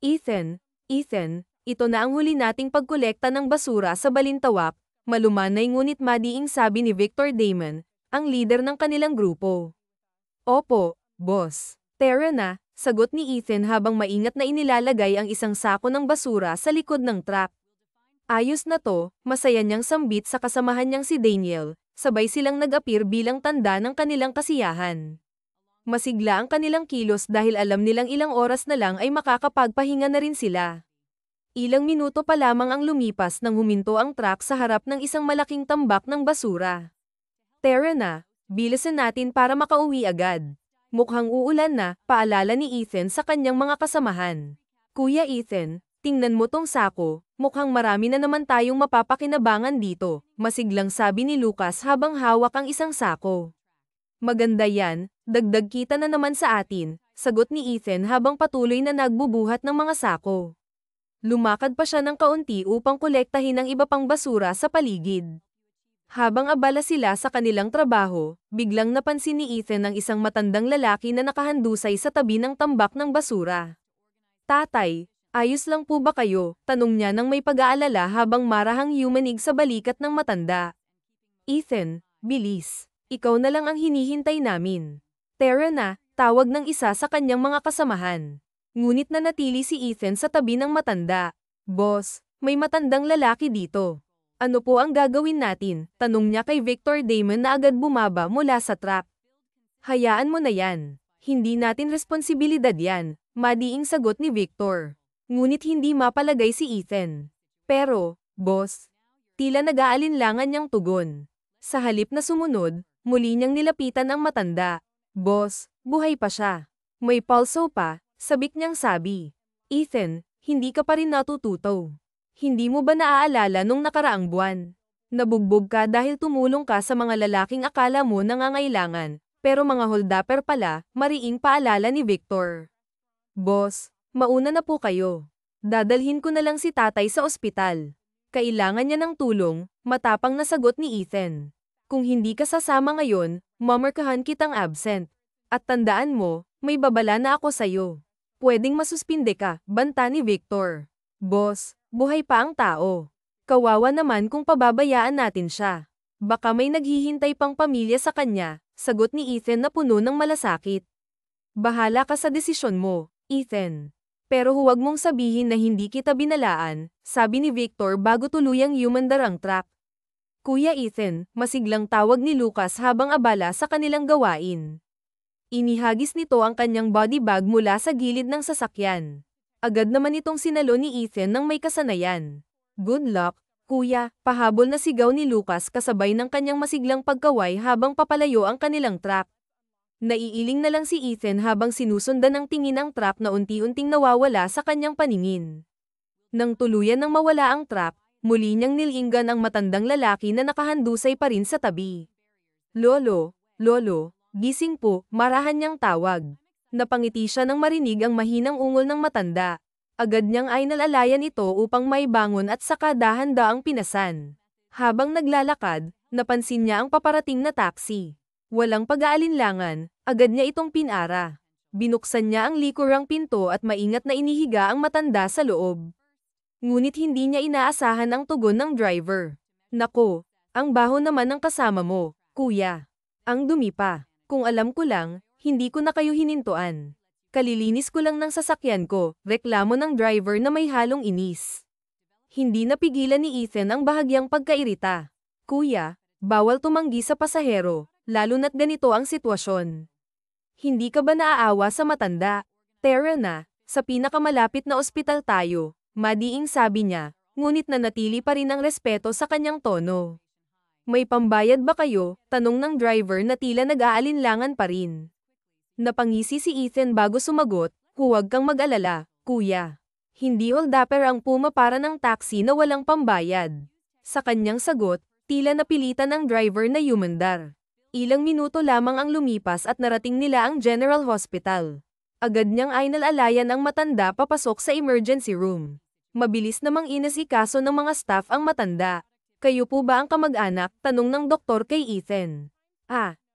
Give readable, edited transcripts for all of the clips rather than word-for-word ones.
Ethan, ito na ang huli nating pagkolekta ng basura sa Balintawak, malumanay ngunit madiing sabi ni Victor Damon, ang leader ng kanilang grupo. Opo, boss. Tara na, sagot ni Ethan habang maingat na inilalagay ang isang sako ng basura sa likod ng truck. Ayos na to, masaya niyang sambit sa kasamahan niyang si Daniel, sabay silang nag-appear bilang tanda ng kanilang kasiyahan. Masigla ang kanilang kilos dahil alam nilang ilang oras na lang ay makakapagpahinga na rin sila. Ilang minuto pa lamang ang lumipas nang huminto ang truck sa harap ng isang malaking tambak ng basura. Tara na, bilisan natin para makauwi agad. Mukhang uulan na, paalala ni Ethan sa kanyang mga kasamahan. Kuya Ethan, tingnan mo tong sako, mukhang marami na naman tayong mapapakinabangan dito, masiglang sabi ni Lucas habang hawak ang isang sako. Maganda yan, dagdag kita na naman sa atin, sagot ni Ethan habang patuloy na nagbubuhat ng mga sako. Lumakad pa siya ng kaunti upang kolektahin ang iba pang basura sa paligid. Habang abala sila sa kanilang trabaho, biglang napansin ni Ethan ang isang matandang lalaki na nakahandusay sa tabi ng tambak ng basura. Tatay, ayos lang po ba kayo? Tanong niya nang may pag-aalala habang marahang yumanig sa balikat ng matanda. Ethan, bilis. Ikaw na lang ang hinihintay namin. Tara na, tawag ng isa sa kanyang mga kasamahan. Ngunit nanatili si Ethan sa tabi ng matanda. Boss, may matandang lalaki dito. Ano po ang gagawin natin? Tanong niya kay Victor Damon na agad bumaba mula sa truck. Hayaan mo na yan. Hindi natin responsibilidad yan, madiing sagot ni Victor. Ngunit hindi mapalagay si Ethan. Pero, boss, tila nag-aalinlangan niyang tugon. Sa halip na sumunod, muli niyang nilapitan ang matanda. Boss, buhay pa siya. May pulso pa, sabik niyang sabi. Ethan, hindi ka pa rin natututo. Hindi mo ba naaalala nung nakaraang buwan? Nabugbog ka dahil tumulong ka sa mga lalaking akala mo nangangailangan, pero mga holdapper pala, mariing paalala ni Victor. Boss, mauna na po kayo. Dadalhin ko na lang si tatay sa ospital. Kailangan niya ng tulong, matapang na sagot ni Ethan. Kung hindi ka sasama ngayon, mamarkahan kitang absent. At tandaan mo, may babala na ako sa'yo. Pwedeng masuspinde ka, banta ni Victor. Boss, buhay pa ang tao. Kawawa naman kung pababayaan natin siya. Baka may naghihintay pang pamilya sa kanya, sagot ni Ethan na puno ng malasakit. Bahala ka sa desisyon mo, Ethan. Pero huwag mong sabihin na hindi kita binalaan, sabi ni Victor bago tuluyang yumandar ang truck. Kuya Ethan, masiglang tawag ni Lucas habang abala sa kanilang gawain. Inihagis nito ang kanyang body bag mula sa gilid ng sasakyan. Agad naman itong sinalo ni Ethan ng may kasanayan. Good luck, kuya, pahabol na sigaw ni Lucas kasabay ng kanyang masiglang pagkaway habang papalayo ang kanilang truck. Naiiling na lang si Ethan habang sinusundan ng tingin ang truck na unti-unting nawawala sa kanyang paningin. Nang tuluyan nang mawala ang truck, muli niyang nilinggan ang matandang lalaki na nakahandusay pa rin sa tabi. Lolo, gising po, marahan niyang tawag. Napangiti siya nang marinig ang mahinang ungol ng matanda. Agad niyang ay nalalayan ito upang maibangon at saka dahan-daang pinasan. Habang naglalakad, napansin niya ang paparating na taxi. Walang pag-aalinlangan, agad niya itong pinara. Binuksan niya ang likurang pinto at maingat na inihiga ang matanda sa loob. Ngunit hindi niya inaasahan ang tugon ng driver. Nako, ang baho naman ng kasama mo, kuya. Ang dumi pa. Kung alam ko lang, hindi ko na kayo hinintuan. Kalilinis ko lang ng sasakyan ko, reklamo ng driver na may halong inis. Hindi napigilan ni Ethan ang bahagyang pagkairita. Kuya, bawal tumanggi sa pasahero, lalo na't ganito ang sitwasyon. Hindi ka ba naaawa sa matanda? Tara na, sa pinakamalapit na ospital tayo. Madiing sabi niya, ngunit nanatili pa rin ang respeto sa kanyang tono. May pambayad ba kayo? Tanong ng driver na tila nag-aalinlangan pa rin. Napangisi si Ethan bago sumagot, huwag kang mag-alala, kuya. Hindi holdapper ang pumapara ng taxi na walang pambayad. Sa kanyang sagot, tila napilitan ng driver na yumandar. Ilang minuto lamang ang lumipas at narating nila ang General Hospital. Agad niyang ay nalalayan ang matanda papasok sa emergency room. Mabilis namang inasikaso ng mga staff ang matanda. Kayo po ba ang kamag-anak? Tanong ng doktor kay Ethan.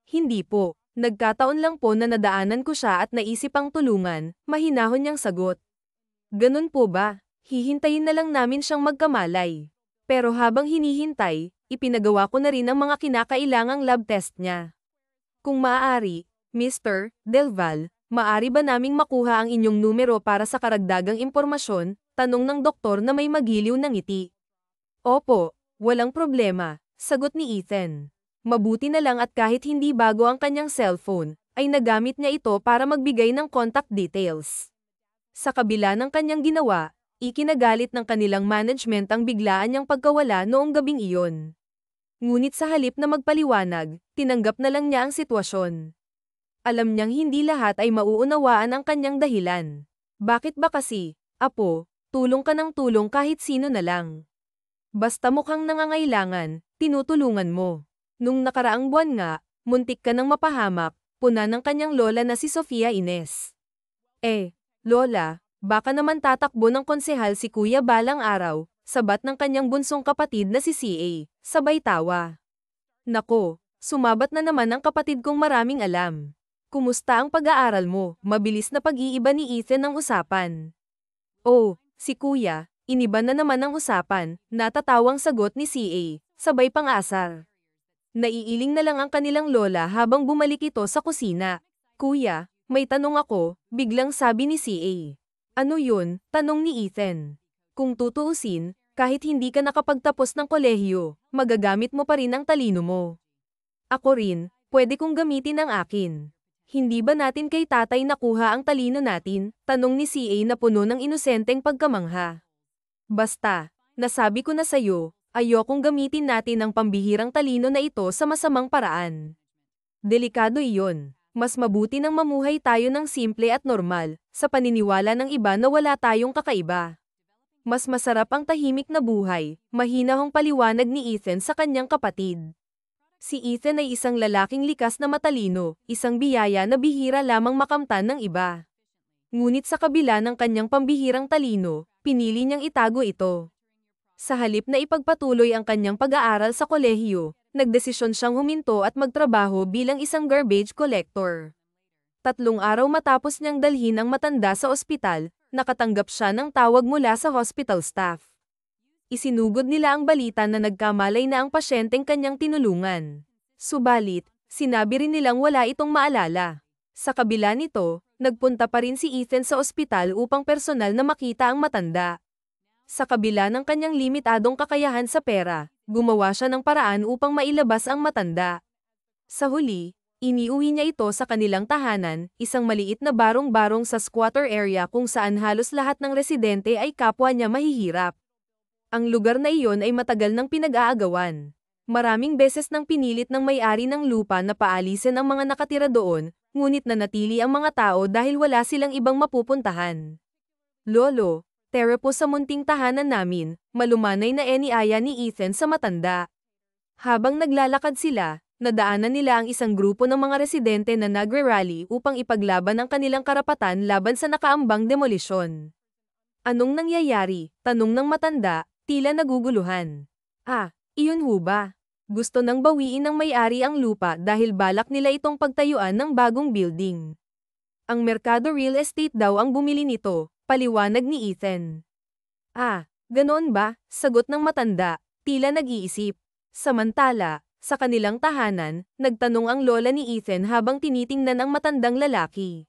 Hindi po. Nagkataon lang po na nadaanan ko siya at naisip ang tulungan, mahinahon niyang sagot. Ganun po ba? Hihintayin na lang namin siyang magkamalay. Pero habang hinihintay, ipinagawa ko na rin ang mga kinakailangang lab test niya. Kung maaari, Mr. Delval, maaari ba naming makuha ang inyong numero para sa karagdagang impormasyon? Tanong ng doktor na may magiliw na ngiti. Opo, walang problema, sagot ni Ethan. Mabuti na lang at kahit hindi bago ang kanyang cellphone, ay nagamit niya ito para magbigay ng contact details. Sa kabila ng kanyang ginawa, ikinagalit ng kanilang management ang biglaan niyang pagkawala noong gabing iyon. Ngunit sa halip na magpaliwanag, tinanggap na lang niya ang sitwasyon. Alam niyang hindi lahat ay mauunawaan ang kanyang dahilan. Bakit ba kasi, Apo, tulong ka ng tulong kahit sino na lang. Basta mukhang nangangailangan, tinutulungan mo. Nung nakaraang buwan nga, muntik ka nang mapahamak, puna ng kanyang lola na si Sofia Ines. Lola, baka naman tatakbo ng konsehal si Kuya balang araw, sabat ng kanyang bunsong kapatid na si CA, sabay tawa. Nako, sumabat na naman ang kapatid kong maraming alam. Kumusta ang pag-aaral mo? Mabilis na pag-iiba ni Ethan ang usapan. Oh, si Kuya, iniba na naman ang usapan, natatawang sagot ni CA, sabay pang-asar. Naiiling na lang ang kanilang lola habang bumalik ito sa kusina. Kuya, may tanong ako, biglang sabi ni CA. Ano yun? Tanong ni Ethan. Kung tutuusin, kahit hindi ka nakapagtapos ng kolehiyo, magagamit mo pa rin ang talino mo. Ako rin, pwede kong gamitin ang akin. Hindi ba natin kay tatay nakuha ang talino natin? Tanong ni CA na puno ng inosenteng pagkamangha. Basta, nasabi ko na sayo, ayokong gamitin natin ang pambihirang talino na ito sa masamang paraan. Delikado iyon. Mas mabuti nang mamuhay tayo ng simple at normal, sa paniniwala ng iba na wala tayong kakaiba. Mas masarap ang tahimik na buhay, mahinahong paliwanag ni Ethan sa kanyang kapatid. Si Ethan ay isang lalaking likas na matalino, isang biyaya na bihira lamang makamtan ng iba. Ngunit sa kabila ng kanyang pambihirang talino, pinili niyang itago ito. Sa halip na ipagpatuloy ang kanyang pag-aaral sa kolehiyo, nagdesisyon siyang huminto at magtrabaho bilang isang garbage collector. 3 araw matapos niyang dalhin ang matanda sa ospital, nakatanggap siya ng tawag mula sa hospital staff. Isinugod nila ang balita na nagkamalay na ang pasyenteng kanyang tinulungan. Subalit, sinabi rin nilang wala itong maalala. Sa kabila nito, nagpunta pa rin si Ethan sa ospital upang personal na makita ang matanda. Sa kabila ng kanyang limitadong kakayahan sa pera, gumawa siya ng paraan upang mailabas ang matanda. Sa huli, iniuwi niya ito sa kanilang tahanan, isang maliit na barong-barong sa squatter area kung saan halos lahat ng residente ay kapwa niya mahihirap. Ang lugar na iyon ay matagal nang pinag-aagawan. Maraming beses nang pinilit ng may-ari ng lupa na paalisin ang mga nakatira doon, ngunit nanatili ang mga tao dahil wala silang ibang mapupuntahan. Lolo, tera po sa munting tahanan namin, malumanay na iniaya ni Ethan sa matanda. Habang naglalakad sila, nadaanan nila ang isang grupo ng mga residente na nagre-rally upang ipaglaban ang kanilang karapatan laban sa nakaambang demolisyon. Anong nangyayari? Tanong ng matanda, tila naguguluhan. Iyon ho ba? Gusto nang bawiin ng may-ari ang lupa dahil balak nila itong pagtayuan ng bagong building. Ang Mercado Real Estate daw ang bumili nito, paliwanag ni Ethan. Ganoon ba? Sagot ng matanda, tila nag-iisip. Samantala, sa kanilang tahanan, nagtanong ang lola ni Ethan habang tinitingnan ang matandang lalaki.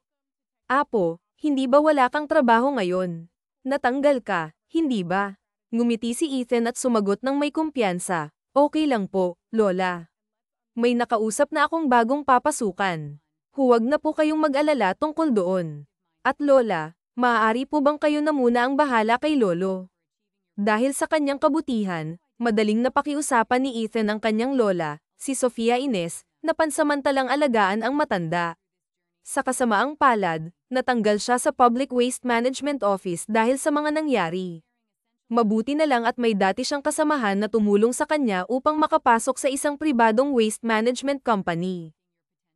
Apo, hindi ba wala kang trabaho ngayon? Natanggal ka, hindi ba? Ngumiti si Ethan at sumagot ng may kumpiyansa. Okay lang po, lola. May nakausap na akong bagong papasukan. Huwag na po kayong mag-alala tungkol doon. At lola, maaari po bang kayo na muna ang bahala kay lolo? Dahil sa kanyang kabutihan, madaling napakiusapan ni Ethan ang kanyang lola, si Sofia Ines, na pansamantalang alagaan ang matanda. Sa kasamaang palad, natanggal siya sa Public Waste Management Office dahil sa mga nangyari. Mabuti na lang at may dati siyang kasamahan na tumulong sa kanya upang makapasok sa isang pribadong waste management company.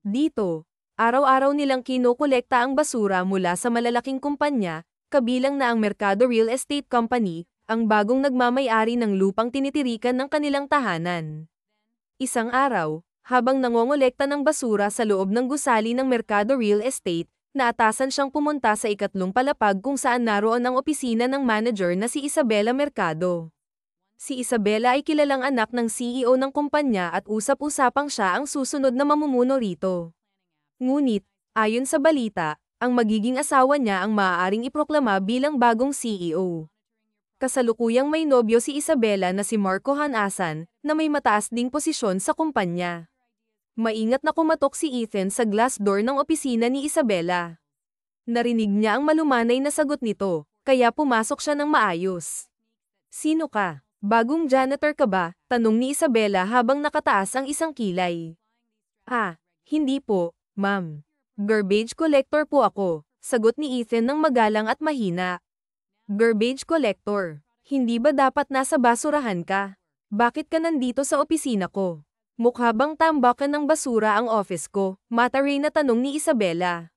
Dito, araw-araw nilang kinokolekta ang basura mula sa malalaking kumpanya, kabilang na ang Mercado Real Estate Company, ang bagong nagmamay-ari ng lupang tinitirikan ng kanilang tahanan. Isang araw, habang nangongolekta ng basura sa loob ng gusali ng Mercado Real Estate, naatasan siyang pumunta sa ikatlong palapag kung saan naroon ang opisina ng manager na si Isabela Mercado. Si Isabela ay kilalang anak ng CEO ng kumpanya at usap-usapang siya ang susunod na mamumuno rito. Ngunit, ayon sa balita, ang magiging asawa niya ang maaaring iproklama bilang bagong CEO. Kasalukuyang may nobyo si Isabela na si Marco Hanasan, na may mataas ding posisyon sa kumpanya. Maingat na kumatok si Ethan sa glass door ng opisina ni Isabela. Narinig niya ang malumanay na sagot nito, kaya pumasok siya ng maayos. "Sino ka? Bagong janitor ka ba?" tanong ni Isabela habang nakataas ang isang kilay. "Ah, hindi po, ma'am. Garbage collector po ako," sagot ni Ethan ng magalang at mahina. "Garbage collector? Hindi ba dapat nasa basurahan ka? Bakit ka nandito sa opisina ko? Mukha bang tambakan ng basura ang office ko?" mataray na tanong ni Isabela.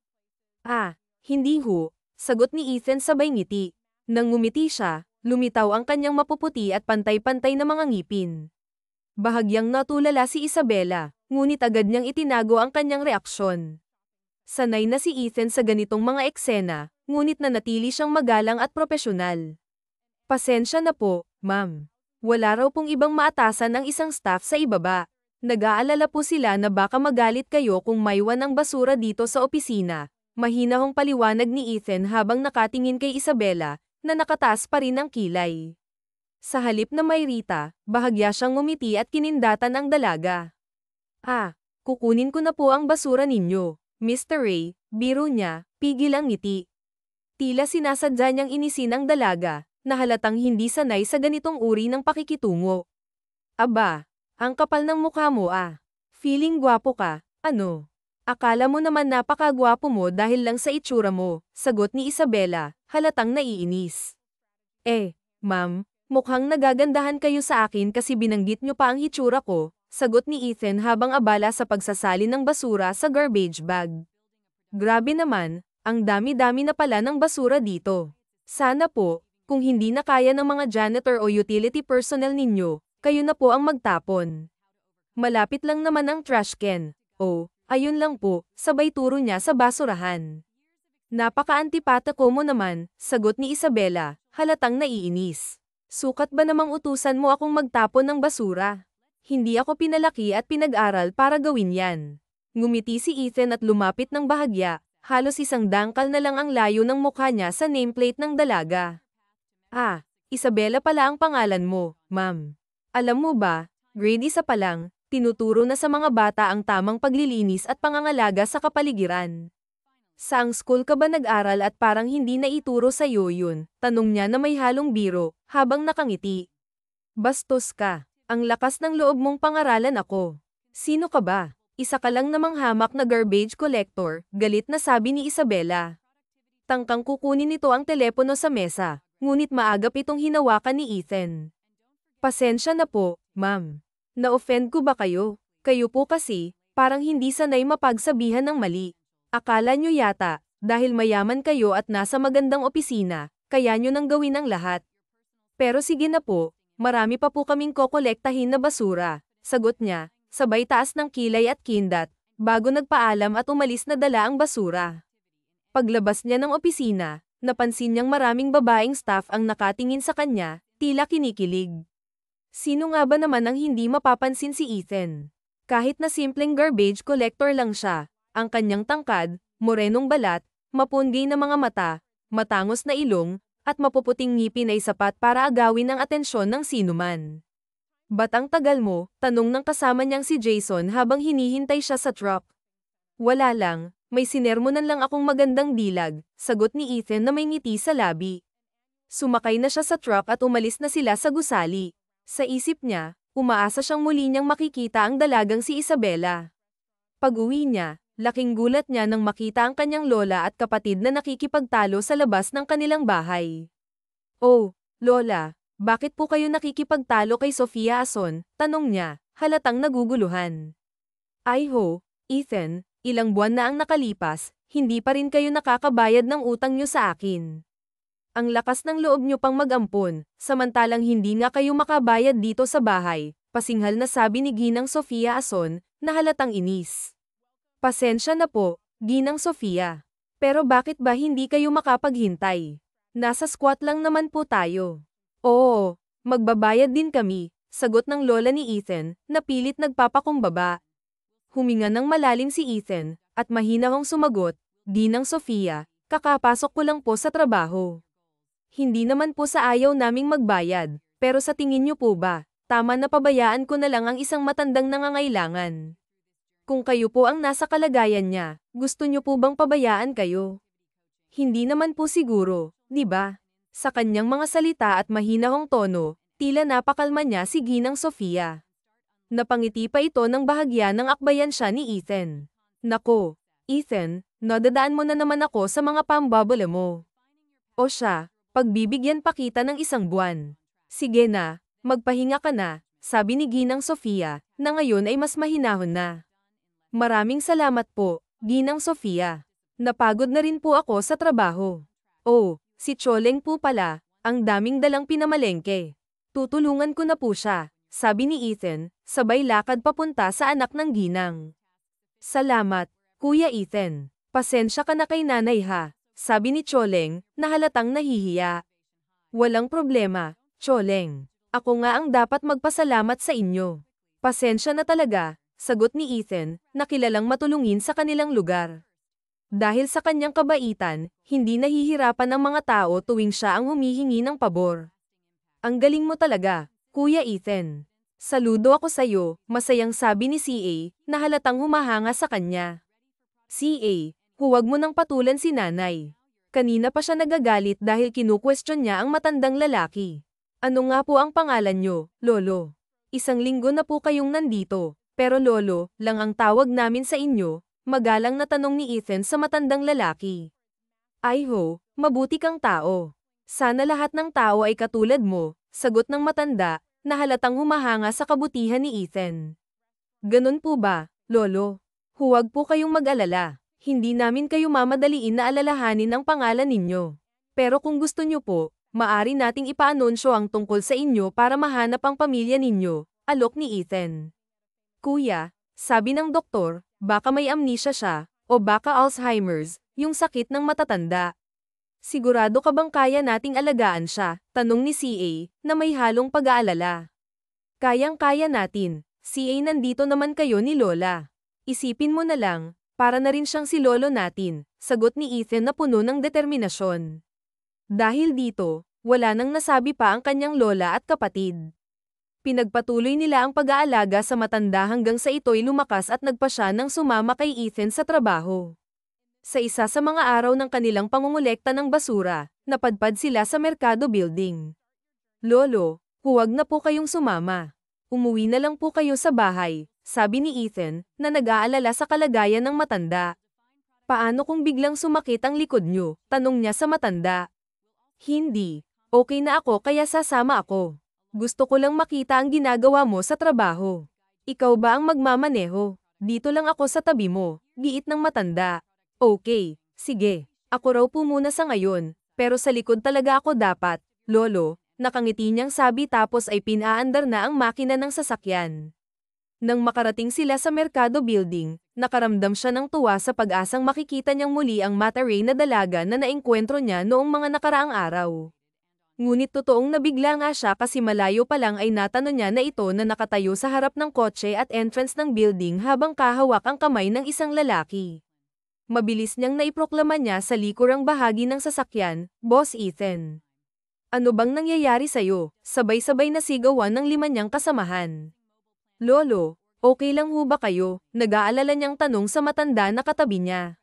"Ah, hindi ho," sagot ni Ethan sabay ngiti. Nang ngumiti siya, lumitaw ang kanyang mapuputi at pantay-pantay na mga ngipin. Bahagyang natulala si Isabela, ngunit agad niyang itinago ang kanyang reaksyon. Sanay na si Ethan sa ganitong mga eksena, ngunit nanatili siyang magalang at propesyonal. "Pasensya na po, ma'am. Wala raw pong ibang maatasan ang isang staff sa ibaba. Nag-aalala po sila na baka magalit kayo kung maiwan ang basura dito sa opisina." Mahinahong paliwanag ni Ethan habang nakatingin kay Isabela, na nakataas pa rin ang kilay. Sa halip na may Rita, bahagya siyang ngumiti at kinindatan ang dalaga. "Ah, kukunin ko na po ang basura ninyo, Mr. Ray," biro niya, pigil ang ngiti. Tila sinasadya niyang inisin ang dalaga, na halatang hindi sanay sa ganitong uri ng pakikitungo. "Aba, ang kapal ng mukha mo ah. Feeling gwapo ka, ano? Akala mo naman napakagwapo mo dahil lang sa itsura mo," sagot ni Isabela, halatang naiinis. Ma'am, mukhang nagagandahan kayo sa akin kasi binanggit niyo pa ang itsura ko," sagot ni Ethan habang abala sa pagsasalin ng basura sa garbage bag. "Grabe naman, ang dami-dami na pala ng basura dito. Sana po, kung hindi na kaya ng mga janitor o utility personnel ninyo, kayo na po ang magtapon. Malapit lang naman ang trash can." "Oh, ayun lang po," sabay turo niya sa basurahan. "Napaka-antipatiko mo naman," sagot ni Isabela, halatang naiinis. "Sukat ba namang utusan mo akong magtapon ng basura? Hindi ako pinalaki at pinag-aral para gawin yan." Ngumiti si Ethan at lumapit ng bahagya, halos isang dangkal na lang ang layo ng mukha niya sa nameplate ng dalaga. "Ah, Isabela pala ang pangalan mo, ma'am. Alam mo ba, grade 1 pa lang, tinuturo na sa mga bata ang tamang paglilinis at pangangalaga sa kapaligiran. Saang school ka ba nag-aral at parang hindi na ituro sa'yo yun?" tanong niya na may halong biro, habang nakangiti. "Bastos ka. Ang lakas ng loob mong pangaralan ako. Sino ka ba? Isa ka lang namang hamak na garbage collector," galit na sabi ni Isabela. Tangkang kukunin nito ang telepono sa mesa, ngunit maagap itong hinawakan ni Ethan. "Pasensya na po, ma'am. Na-offend ko ba kayo? Kayo po kasi, parang hindi sanay mapagsabihan ng mali. Akala nyo yata, dahil mayaman kayo at nasa magandang opisina, kaya nyo nang gawin ang lahat. Pero sige na po, marami pa po kaming kokolektahin na basura," sagot niya, sabay taas ng kilay at kindat, bago nagpaalam at umalis na dala ang basura. Paglabas niya ng opisina, napansin niyang maraming babaeng staff ang nakatingin sa kanya, tila kinikilig. Sino nga ba naman ang hindi mapapansin si Ethan? Kahit na simpleng garbage collector lang siya, ang kanyang tangkad, morenong balat, mapunggay na mga mata, matangos na ilong, at mapuputing ngipin ay sapat para agawin ang atensyon ng sinuman. "Ba't ang tagal mo?" tanong ng kasama niyang si Jason habang hinihintay siya sa truck. "Wala lang, may sinermonan lang akong magandang dilag," sagot ni Ethan na may ngiti sa labi. Sumakay na siya sa truck at umalis na sila sa gusali. Sa isip niya, umaasa siyang muli niyang makikita ang dalagang si Isabela. Pag-uwi niya, laking gulat niya nang makita ang kanyang lola at kapatid na nakikipagtalo sa labas ng kanilang bahay. "Oh, Lola, bakit po kayo nakikipagtalo kay Sofia Ason?" tanong niya, halatang naguguluhan. "Ay ho, Ethan, ilang buwan na ang nakalipas, hindi pa rin kayo nakakabayad ng utang niyo sa akin. Ang lakas ng loob niyo pang mag-ampon, samantalang hindi nga kayo makabayad dito sa bahay," pasinghal na sabi ni Ginang Sofia Ason, na halatang inis. "Pasensya na po, Ginang Sofia. Pero bakit ba hindi kayo makapaghintay? Nasa squat lang naman po tayo. Oo, magbabayad din kami, sagot ng lola ni Ethan, na pilit nagpapakumbaba. Huminga ng malalim si Ethan, at mahinahong sumagot, Ginang Sofia, kakapasok ko lang po sa trabaho. Hindi naman po sa ayaw naming magbayad, pero sa tingin niyo po ba, tama na pabayaan ko na lang ang isang matandang nangangailangan? Kung kayo po ang nasa kalagayan niya, gusto niyo po bang pabayaan kayo? Hindi naman po siguro, di ba? Sa kanyang mga salita at mahinahong tono, tila napakalma niya si Ginang Sofia. Napangiti pa ito ng bahagya ng akbayan siya ni Ethan. Nako, Ethan, nadadaan mo na naman ako sa mga pambabala mo. O siya, pagbibigyan pa kita ng isang buwan. Sige na, magpahinga ka na, sabi ni Ginang Sofia, na ngayon ay mas mahinahon na. Maraming salamat po, Ginang Sofia. Napagod na rin po ako sa trabaho. Oh, si Choleng po pala, ang daming dalang pinamalengke. Tutulungan ko na po siya, sabi ni Ethan, sabay lakad papunta sa anak ng ginang. Salamat, Kuya Ethan. Pasensya ka na kay nanay ha, sabi ni Choleng, na halatang nahihiya. Walang problema, Choleng. Ako nga ang dapat magpasalamat sa inyo. Pasensya na talaga, sagot ni Ethan, na kilalang matulungin sa kanilang lugar. Dahil sa kanyang kabaitan, hindi nahihirapan ang mga tao tuwing siya ang humihingi ng pabor. Ang galing mo talaga, Kuya Ethan. Saludo ako sa'yo, masayang sabi ni CA, na halatang humahanga sa kanya. CA, huwag mo nang patulan si nanay. Kanina pa siya nagagalit dahil kinu-question niya ang matandang lalaki. Ano nga po ang pangalan niyo, Lolo? Isang linggo na po kayong nandito. Pero Lolo, lang ang tawag namin sa inyo, magalang na tanong ni Ethan sa matandang lalaki. Ay ho, mabuti kang tao. Sana lahat ng tao ay katulad mo, sagot ng matanda, na halatang humahanga sa kabutihan ni Ethan. Ganun po ba, Lolo? Huwag po kayong mag-alala, hindi namin kayo mamadaliin na alalahanin ang pangalan ninyo. Pero kung gusto nyo po, maari nating ipaanunsyo ang tungkol sa inyo para mahanap ang pamilya ninyo, alok ni Ethan. Kuya, sabi ng doktor, baka may amnesia siya, o baka Alzheimer's, yung sakit ng matatanda. Sigurado ka bang kaya nating alagaan siya? Tanong ni CA, na may halong pag-aalala. Kayang-kaya natin, CA nandito naman kayo ni Lola. Isipin mo na lang, para na rin siyang si Lolo natin, sagot ni Ethan na puno ng determinasyon. Dahil dito, wala nang nasabi pa ang kanyang lola at kapatid. Pinagpatuloy nila ang pag-aalaga sa matanda hanggang sa ito'y lumakas at nagpasya ng sumama kay Ethan sa trabaho. Sa isa sa mga araw ng kanilang pangungulekta ng basura, napadpad sila sa Mercado Building. Lolo, huwag na po kayong sumama. Umuwi na lang po kayo sa bahay, sabi ni Ethan, na nag-aalala sa kalagayan ng matanda. Paano kung biglang sumakit ang likod niyo? Tanong niya sa matanda. Hindi, okay na ako kaya sasama ako. Gusto ko lang makita ang ginagawa mo sa trabaho. Ikaw ba ang magmamaneho? Dito lang ako sa tabi mo, giit ng matanda. Okay, sige. Ako raw po muna sa ngayon, pero sa likod talaga ako dapat, Lolo, nakangiti niyang sabi tapos ay pinaandar na ang makina ng sasakyan. Nang makarating sila sa Mercado Building, nakaramdam siya ng tuwa sa pag-asang makikita niyang muli ang Mata-Ray na dalaga na naengkwentro niya noong mga nakaraang araw. Ngunit totoong nabigla nga siya kasi malayo pa lang ay natanong niya na ito na nakatayo sa harap ng kotse at entrance ng building habang kahawak ang kamay ng isang lalaki. Mabilis niyang naiproklama niya sa likurang bahagi ng sasakyan, Boss Ethan. Ano bang nangyayari sa'yo? Sabay-sabay na sigawan ng 5 niyang kasamahan. Lolo, okay lang ho ba kayo? Nag-aalala niyang tanong sa matanda na katabi niya.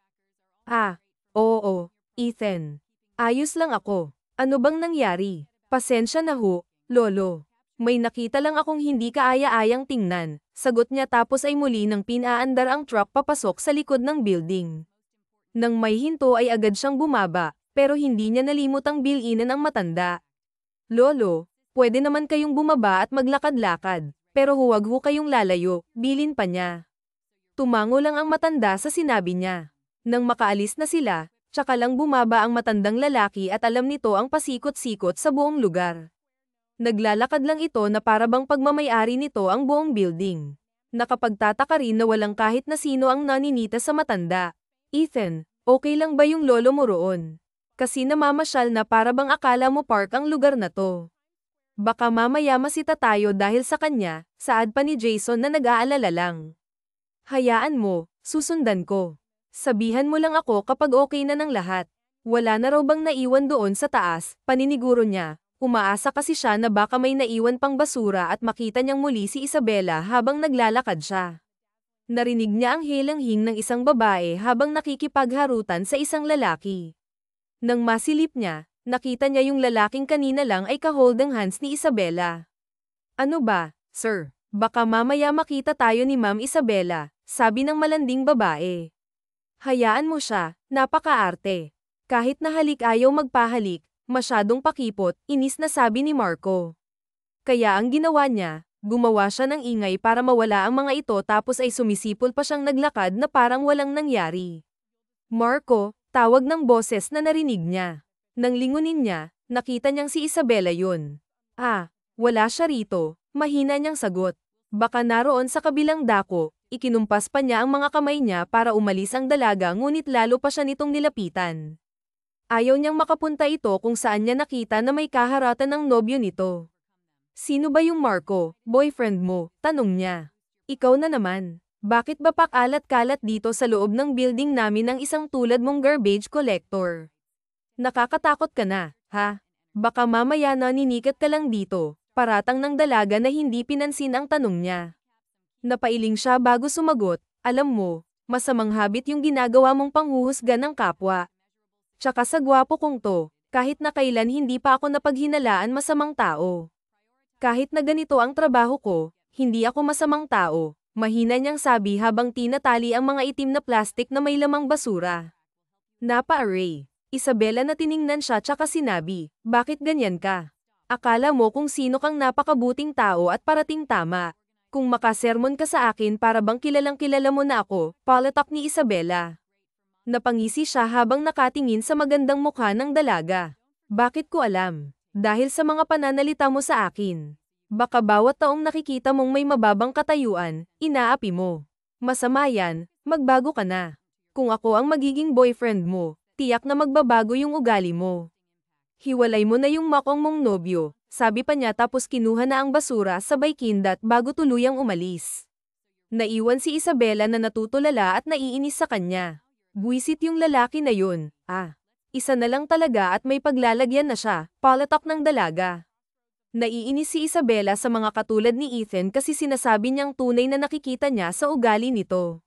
Ah, oo, Ethan. Ayos lang ako. Ano bang nangyari? Pasensya na ho, Lolo. May nakita lang akong hindi kaaya-ayang tingnan, sagot niya tapos ay muli nang pinaandar ang truck papasok sa likod ng building. Nang may hinto ay agad siyang bumaba, pero hindi niya nalimutang bilinin ang matanda. Lolo, pwede naman kayong bumaba at maglakad-lakad, pero huwag ho kayong lalayo, bilin pa niya. Tumango lang ang matanda sa sinabi niya. Nang makaalis na sila, tsaka lang bumaba ang matandang lalaki at alam nito ang pasikot-sikot sa buong lugar. Naglalakad lang ito na parabang pagmamayari nito ang buong building. Nakapagtataka rin na walang kahit na sino ang naninita sa matanda. Ethan, Okay lang ba yung lolo mo roon? Kasi namamasyal na para bang akala mo park ang lugar na to. Baka mamaya masita tayo dahil sa kanya, saad pa ni Jason na nag-aalala lang. Hayaan mo, susundan ko. Sabihan mo lang ako kapag okay na ng lahat. Wala na raw bang naiwan doon sa taas, paniniguro niya. Umaasa kasi siya na baka may naiwan pang basura at makita niyang muli si Isabela habang naglalakad siya. Narinig niya ang helanghing ng isang babae habang nakikipagharutan sa isang lalaki. Nang masilip niya, nakita niya yung lalaking kanina lang ay ka-holding hands ni Isabela. Ano ba, sir? Baka mamaya makita tayo ni Ma'am Isabela, sabi ng malanding babae. Hayaan mo siya, napakaarte. Kahit nahalik ayaw magpahalik, masyadong pakipot, inis na sabi ni Marco. Kaya ang ginawa niya, gumawa siya ng ingay para mawala ang mga ito tapos ay sumisipol pa siyang naglakad na parang walang nangyari. Marco, tawag ng boses na narinig niya. Nang lingunin niya, nakita niyang si Isabela yun. Wala siya rito, mahina niyang sagot. Baka naroon sa kabilang dako, ikinumpas pa niya ang mga kamay niya para umalis ang dalaga ngunit lalo pa siya nitong nilapitan. Ayaw niyang makapunta ito kung saan niya nakita na may kaharatan ng nobyo nito. Sino ba yung Marco, boyfriend mo? Tanong niya. Ikaw na naman. Bakit ba pakalat-kalat dito sa loob ng building namin ang isang tulad mong garbage collector? Nakakatakot ka na, ha? Baka mamaya na ninikat ka lang dito, paratang ng dalaga na hindi pinansin ang tanong niya. Napailing siya bago sumagot, alam mo, masamang habit yung ginagawa mong panghuhusga ng kapwa. Tsaka sa gwapo kong to, kahit na kailan hindi pa ako napaghinalaan masamang tao. Kahit na ganito ang trabaho ko, hindi ako masamang tao, mahina niyang sabi habang tinatali ang mga itim na plastik na may lamang basura. Napa-array. Isabela na tiningnan siya tsaka sinabi, bakit ganyan ka? Akala mo kung sino kang napakabuting tao at parating tama. Kung makasermon ka sa akin para bang kilalang kilala mo na ako, palatak ni Isabela. Napangisi siya habang nakatingin sa magandang mukha ng dalaga. Bakit ko alam? Dahil sa mga pananalita mo sa akin. Baka bawat taong nakikita mong may mababang katayuan, inaapi mo. Masama yan, magbago ka na. Kung ako ang magiging boyfriend mo, tiyak na magbabago yung ugali mo. Hiwalay mo na yung makong mong nobyo, sabi pa niya tapos kinuha na ang basura sabay kindat bago tuluyang umalis. Naiwan si Isabela na natutulala at naiinis sa kanya. Buwisit yung lalaki na yun, isa na lang talaga at may paglalagyan na siya, palatak ng dalaga. Naiinis si Isabela sa mga katulad ni Ethan kasi sinasabi niyang tunay na nakikita niya sa ugali nito.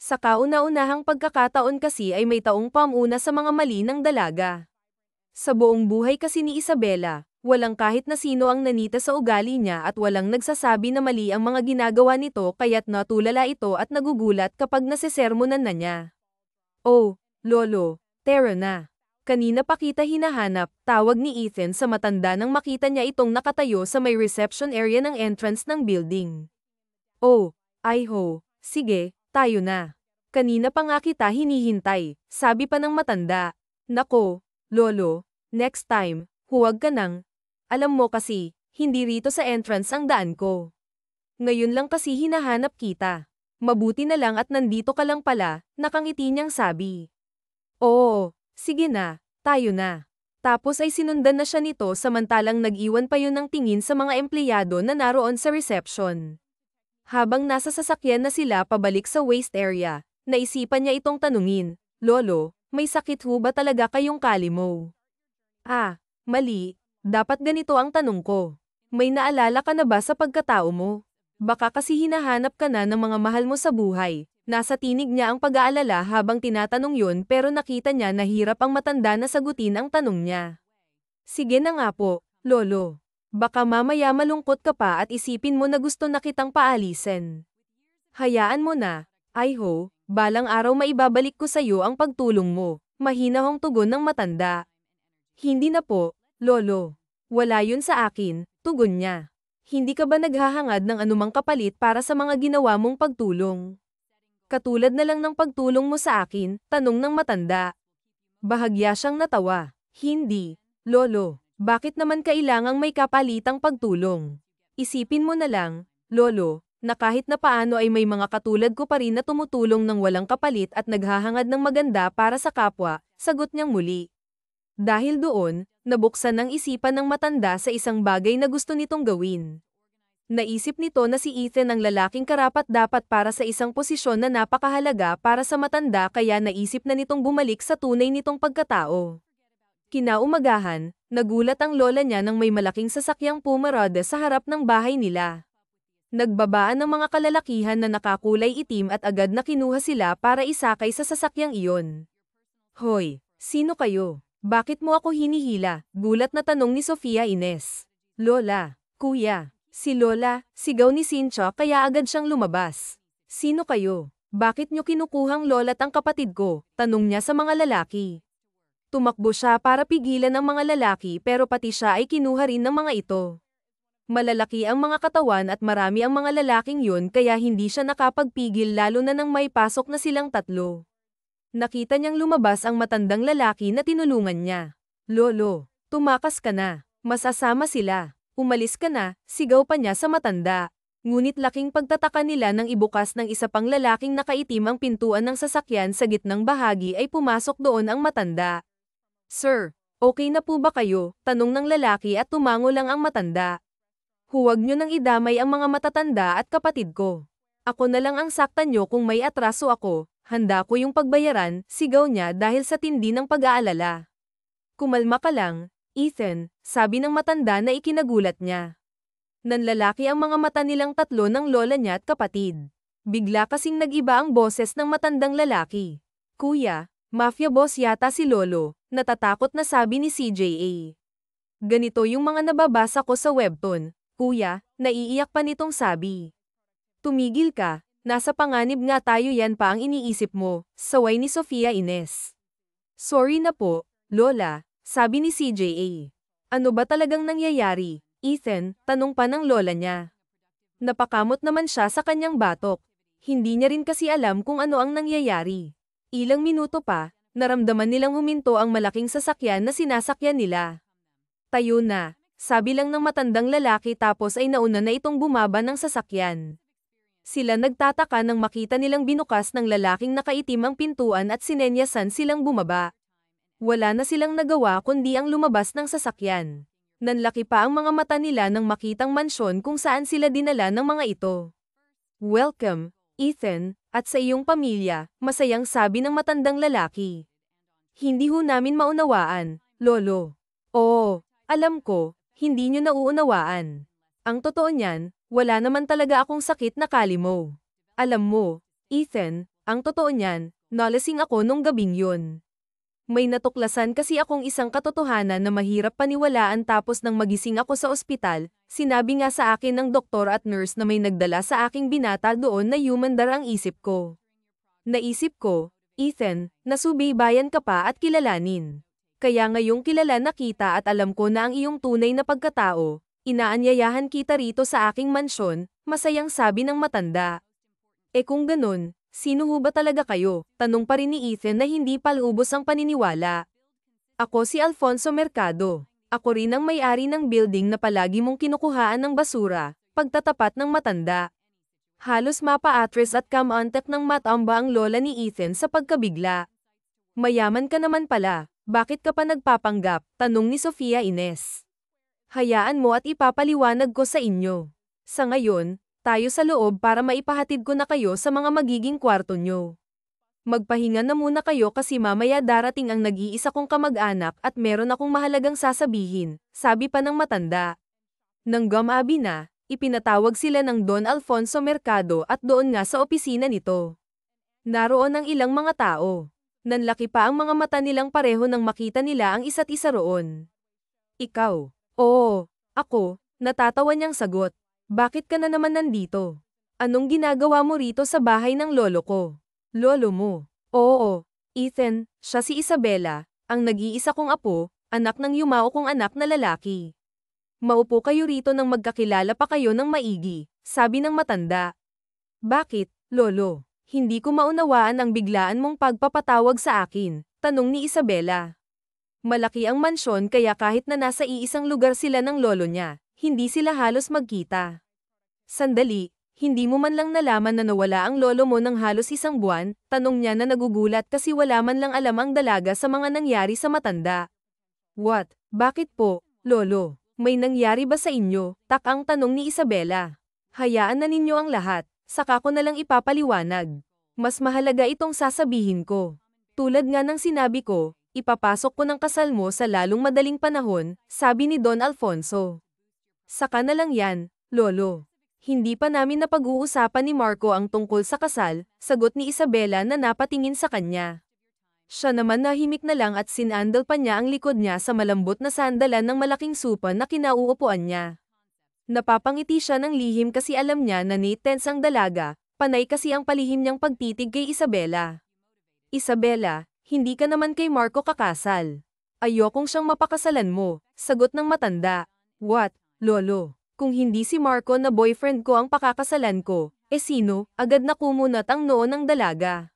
Sa kauna-unahang pagkakataon kasi ay may taong pamuna sa mga mali ng dalaga. Sa buong buhay kasi ni Isabela, walang kahit na sino ang nanita sa ugali niya at walang nagsasabi na mali ang mga ginagawa nito kaya't natulala ito at nagugulat kapag nasesermonan na niya. Oh, lolo, tara na. Kanina pa kita hinahanap, tawag ni Ethan sa matanda nang makita niya itong nakatayo sa may reception area ng entrance ng building. Oh, sige, tayo na. Kanina pa nga kita hinihintay, sabi pa ng matanda. Nako, lolo, next time, huwag ka nang. Alam mo kasi, hindi rito sa entrance ang daan ko. Ngayon lang kasi hinahanap kita. Mabuti na lang at nandito ka lang pala, nakangiti niyang sabi. Oo, sige na, tayo na. Tapos ay sinundan na siya nito samantalang nag-iwan pa yun ng tingin sa mga empleyado na naroon sa reception. Habang nasa sasakyan na sila pabalik sa waste area, naisipan niya itong tanungin, Lolo, may sakit ho ba talaga kayong kalimo? Mali, dapat ganito ang tanong ko. May naalala ka na ba sa pagkatao mo? Baka kasi hinahanap ka na ng mga mahal mo sa buhay. Nasa tinig niya ang pag-aalala habang tinatanong yun pero nakita niya na hirap ang matanda na sagutin ang tanong niya. Sige na nga po, Lolo. Baka mamaya malungkot ka pa at isipin mo na gusto na kitang paalisin. Hayaan mo na, balang araw maibabalik ko sa'yo ang pagtulong mo, mahinahong tugon ng matanda. Hindi na po, Lolo. Wala yun sa akin, tugon niya. Hindi ka ba naghahangad ng anumang kapalit para sa mga ginawa mong pagtulong? Katulad na lang ng pagtulong mo sa akin, tanong ng matanda. Bahagya siyang natawa. Hindi, Lolo. Bakit naman kailangang may kapalitang pagtulong? Isipin mo na lang, Lolo, na kahit na paano ay may mga katulad ko pa rin na tumutulong ng walang kapalit at naghahangad ng maganda para sa kapwa, sagot niyang muli. Dahil doon, nabuksan ang isipan ng matanda sa isang bagay na gusto nitong gawin. Naisip nito na si Ethan ang lalaking karapat-dapat para sa isang posisyon na napakahalaga para sa matanda kaya naisip na nitong bumalik sa tunay nitong pagkatao. Kinaumagahan, nagulat ang lola niya nang may malaking sasakyang pumarada sa harap ng bahay nila. Nagbabaan ng mga kalalakihan na nakakulay itim at agad na kinuha sila para isakay sa sasakyang iyon. Hoy, sino kayo? Bakit mo ako hinihila? Gulat na tanong ni Sofia Ines. Lola, kuya. Si Lola, sigaw ni Cynthia kaya agad siyang lumabas. Sino kayo? Bakit nyo kinukuhang lola't ang kapatid ko? Tanong niya sa mga lalaki. Tumakbo siya para pigilan ang mga lalaki pero pati siya ay kinuha rin ng mga ito. Malalaki ang mga katawan at marami ang mga lalaking yun kaya hindi siya nakapagpigil lalo na nang may pasok na silang tatlo. Nakita niyang lumabas ang matandang lalaki na tinulungan niya. Lolo, tumakas ka na. Masasama sila. Umalis ka na, sigaw pa niya sa matanda. Ngunit laking pagtataka nila nang ibukas ng isa pang lalaking nakaitim ang pintuan ng sasakyan sa gitnang bahagi ay pumasok doon ang matanda. Sir, okay na po ba kayo? Tanong ng lalaki at tumango lang ang matanda. Huwag niyo nang idamay ang mga matatanda at kapatid ko. Ako na lang ang saktan niyo kung may atraso ako, handa ko yung pagbayaran, sigaw niya dahil sa tindi ng pag-aalala. Kumalma ka lang, Ethan, sabi ng matanda na ikinagulat niya. Nanlalaki ang mga mata nilang tatlo ng lola niya at kapatid. Bigla kasing nag-iba ang boses ng matandang lalaki. Kuya, mafia boss yata si Lolo, natatakot na sabi ni CJA. Ganito yung mga nababasa ko sa webtoon. Kuya, naiiyak pa nitong sabi. Tumigil ka, nasa panganib nga tayo yan pa ang iniisip mo, saway ni Sofia Ines. Sorry na po, Lola. Sabi ni CJA. Ano ba talagang nangyayari, Ethan? Tanong pa ng lola niya. Napakamot naman siya sa kanyang batok. Hindi niya rin kasi alam kung ano ang nangyayari. Ilang minuto pa, naramdaman nilang huminto ang malaking sasakyan na sinasakyan nila. Tayo na, sabi lang ng matandang lalaki tapos ay nauna na itong bumaba ng sasakyan. Sila nagtataka nang makita nilang binukas ng lalaking nakaitim ang pintuan at sinenyasan silang bumaba. Wala na silang nagawa kundi ang lumabas ng sasakyan. Nanlaki pa ang mga mata nila nang makitang mansyon kung saan sila dinala ng mga ito. Welcome, Ethan, at sa iyong pamilya, masayang sabi ng matandang lalaki. Hindi ho namin maunawaan, Lolo. Oo, alam ko, hindi nyo nauunawaan. Ang totoo niyan, wala naman talaga akong sakit na kalimo. Alam mo, Ethan, ang totoo niyan, nalasing ako nung gabing yun. May natuklasan kasi akong isang katotohanan na mahirap paniwalaan tapos nang magising ako sa ospital, sinabi nga sa akin ng doktor at nurse na may nagdala sa aking binata doon na humandar ang isip ko. Naisip ko, Ethan, nasubaybayan ka pa at kilalanin. Kaya ngayong kilala na kita at alam ko na ang iyong tunay na pagkatao, inaanyayahan kita rito sa aking mansyon, masayang sabi ng matanda. Kung ganun, sino ho ba talaga kayo? Tanong pa rin ni Ethan na hindi palubos ang paniniwala. Ako si Alfonso Mercado. Ako rin ang may-ari ng building na palagi mong kinukuhaan ng basura, pagtatapat ng matanda. Halos mapa-atres at kamantek ng matamba ang lola ni Ethan sa pagkabigla. Mayaman ka naman pala, bakit ka pa nagpapanggap? Tanong ni Sofia Ines. Hayaan mo at ipapaliwanag ko sa inyo. Sa ngayon, tayo sa loob para maipahatid ko na kayo sa mga magiging kwarto nyo. Magpahinga na muna kayo kasi mamaya darating ang nag-iisa kong kamag-anak at meron akong mahalagang sasabihin, sabi pa ng matanda. Nang gumabi na, ipinatawag sila ng Don Alfonso Mercado at doon nga sa opisina nito. Naroon ang ilang mga tao. Nanlaki pa ang mga mata nilang pareho nang makita nila ang isa't isa roon. Ikaw? Oo, ako, natatawa niyang sagot. Bakit ka na naman nandito? Anong ginagawa mo rito sa bahay ng lolo ko? Lolo mo? Oo, Ethan, siya si Isabela, ang nag-iisa kong apo, anak ng yumao kong anak na lalaki. Maupo kayo rito nang magkakilala pa kayo ng maigi, sabi ng matanda. Bakit, lolo? Hindi ko maunawaan ang biglaan mong pagpapatawag sa akin, tanong ni Isabela. Malaki ang mansyon kaya kahit na nasa iisang lugar sila ng lolo niya, hindi sila halos magkita. Sandali, Hindi mo man lang nalaman na nawala ang lolo mo ng halos isang buwan, tanong niya na nagugulat kasi wala man lang alam ang dalaga sa mga nangyari sa matanda. What? Bakit po, lolo? May nangyari ba sa inyo? Takang tanong ni Isabela. Hayaan na ninyo ang lahat, saka ko na lang ipapaliwanag. Mas mahalaga itong sasabihin ko. Tulad nga ng sinabi ko, ipapasok ko ng kasal mo sa lalong madaling panahon, sabi ni Don Alfonso. Saka na lang yan, lolo. Hindi pa namin napag-uusapan ni Marco ang tungkol sa kasal, sagot ni Isabela na napatingin sa kanya. Siya naman nahimik na lang at sinandal pa niya ang likod niya sa malambot na sandalan ng malaking sopa na kinauupuan niya. Napapangiti siya ng lihim kasi alam niya na tense ang dalaga, panay kasi ang palihim niyang pagtitig kay Isabela. Isabela, hindi ka naman kay Marco kakasal. Ayokong siyang mapakasalan mo, sagot ng matanda. What, lolo? Kung hindi si Marco na boyfriend ko ang pakakasalan ko, sino? Agad na kumunat ang noo ng dalaga.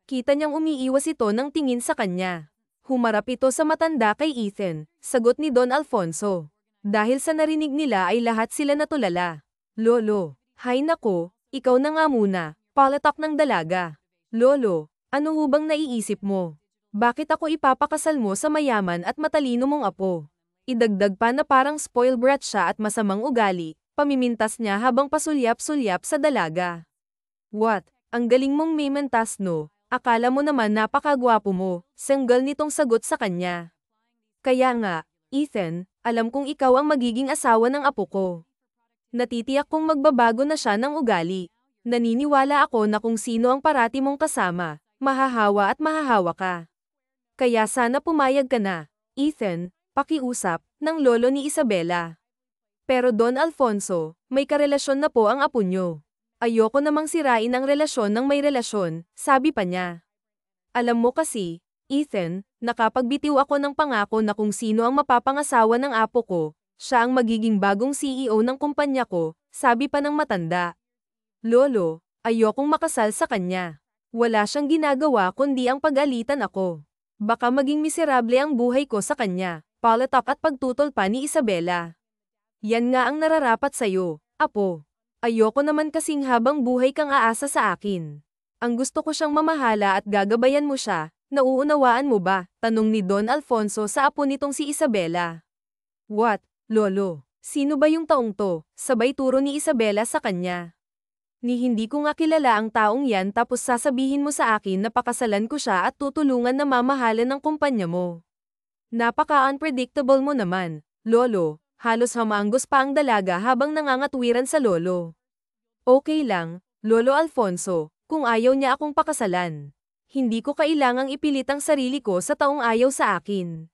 Kita niyang umiiwas ito ng tingin sa kanya. Humarap ito sa matanda kay Ethan, sagot ni Don Alfonso. Dahil sa narinig nila ay lahat sila natulala. Lolo, hay nako, ikaw na nga muna, palatak ng dalaga. Lolo, ano hubang naiisip mo? Bakit ako ipapakasal mo sa mayaman at matalino mong apo? Idagdag pa na parang spoiled brat siya at masamang ugali, pamimintas niya habang pasulyap-sulyap sa dalaga. What? Ang galing mong mimentas no? Akala mo naman napakagwapo mo, sanggal nitong sagot sa kanya. Kaya nga, Ethan, alam kong ikaw ang magiging asawa ng apo ko. Natitiyak kong magbabago na siya ng ugali. Naniniwala ako na kung sino ang parati mong kasama, mahahawa at mahahawa ka. Kaya sana pumayag ka na, Ethan, pakiusap, ng lolo ni Isabela. Pero Don Alfonso, may karelasyon na po ang apo niyo. Ayoko namang sirain ang relasyon ng may relasyon, sabi pa niya. Alam mo kasi, Ethan, nakapagbitiw ako ng pangako na kung sino ang mapapangasawa ng apo ko, siya ang magiging bagong CEO ng kumpanya ko, sabi pa ng matanda. Lolo, ayokong makasal sa kanya. Wala siyang ginagawa kundi ang pag-alitan ako. Baka maging miserable ang buhay ko sa kanya, palatak at pagtutol pa ni Isabela. Yan nga ang nararapat sa'yo, apo. Ayoko naman kasing habang buhay kang aasa sa akin. Ang gusto ko siyang mamahala at gagabayan mo siya, nauunawaan mo ba? Tanong ni Don Alfonso sa apo nitong si Isabela. What, lolo? Sino ba yung taong to? Sabay turo ni Isabela sa kanya. Ni hindi ko nga kilala ang taong yan tapos sasabihin mo sa akin na pakasalan ko siya at tutulungan na mamahalan ng kumpanya mo. Napaka-unpredictable mo naman, lolo. Halos hamaanggos pa ang dalaga habang nangangatwiran sa lolo. Okay lang, Lolo Alfonso, kung ayaw niya akong pakasalan. Hindi ko kailangang ipilit ang sarili ko sa taong ayaw sa akin.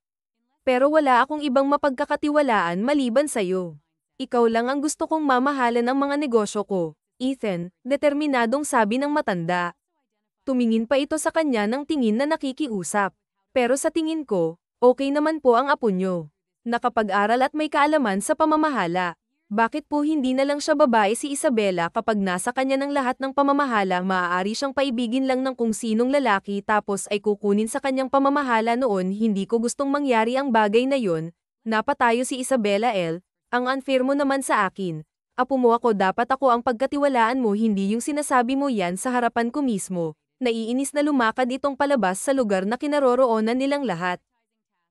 Pero wala akong ibang mapagkakatiwalaan maliban sa'yo. Ikaw lang ang gusto kong mamahalan ang mga negosyo ko, Ethan, determinadong sabi ng matanda. Tumingin pa ito sa kanya ng tingin na nakikiusap. Pero sa tingin ko, okay naman po ang apo niyo. Nakapag-aral at may kaalaman sa pamamahala. Bakit po hindi na lang siya babae si Isabela kapag nasa kanya ng lahat ng pamamahala maaari siyang paibigin lang ng kung sinong lalaki tapos ay kukunin sa kanyang pamamahala noon hindi ko gustong mangyari ang bagay na yon. Napatayo si Isabela L. Ang unfair mo naman sa akin. Apo mo ako dapat ako ang pagkatiwalaan mo hindi yung sinasabi mo yan sa harapan ko mismo. Naiinis na lumakad itong palabas sa lugar na kinaroroonan nilang lahat.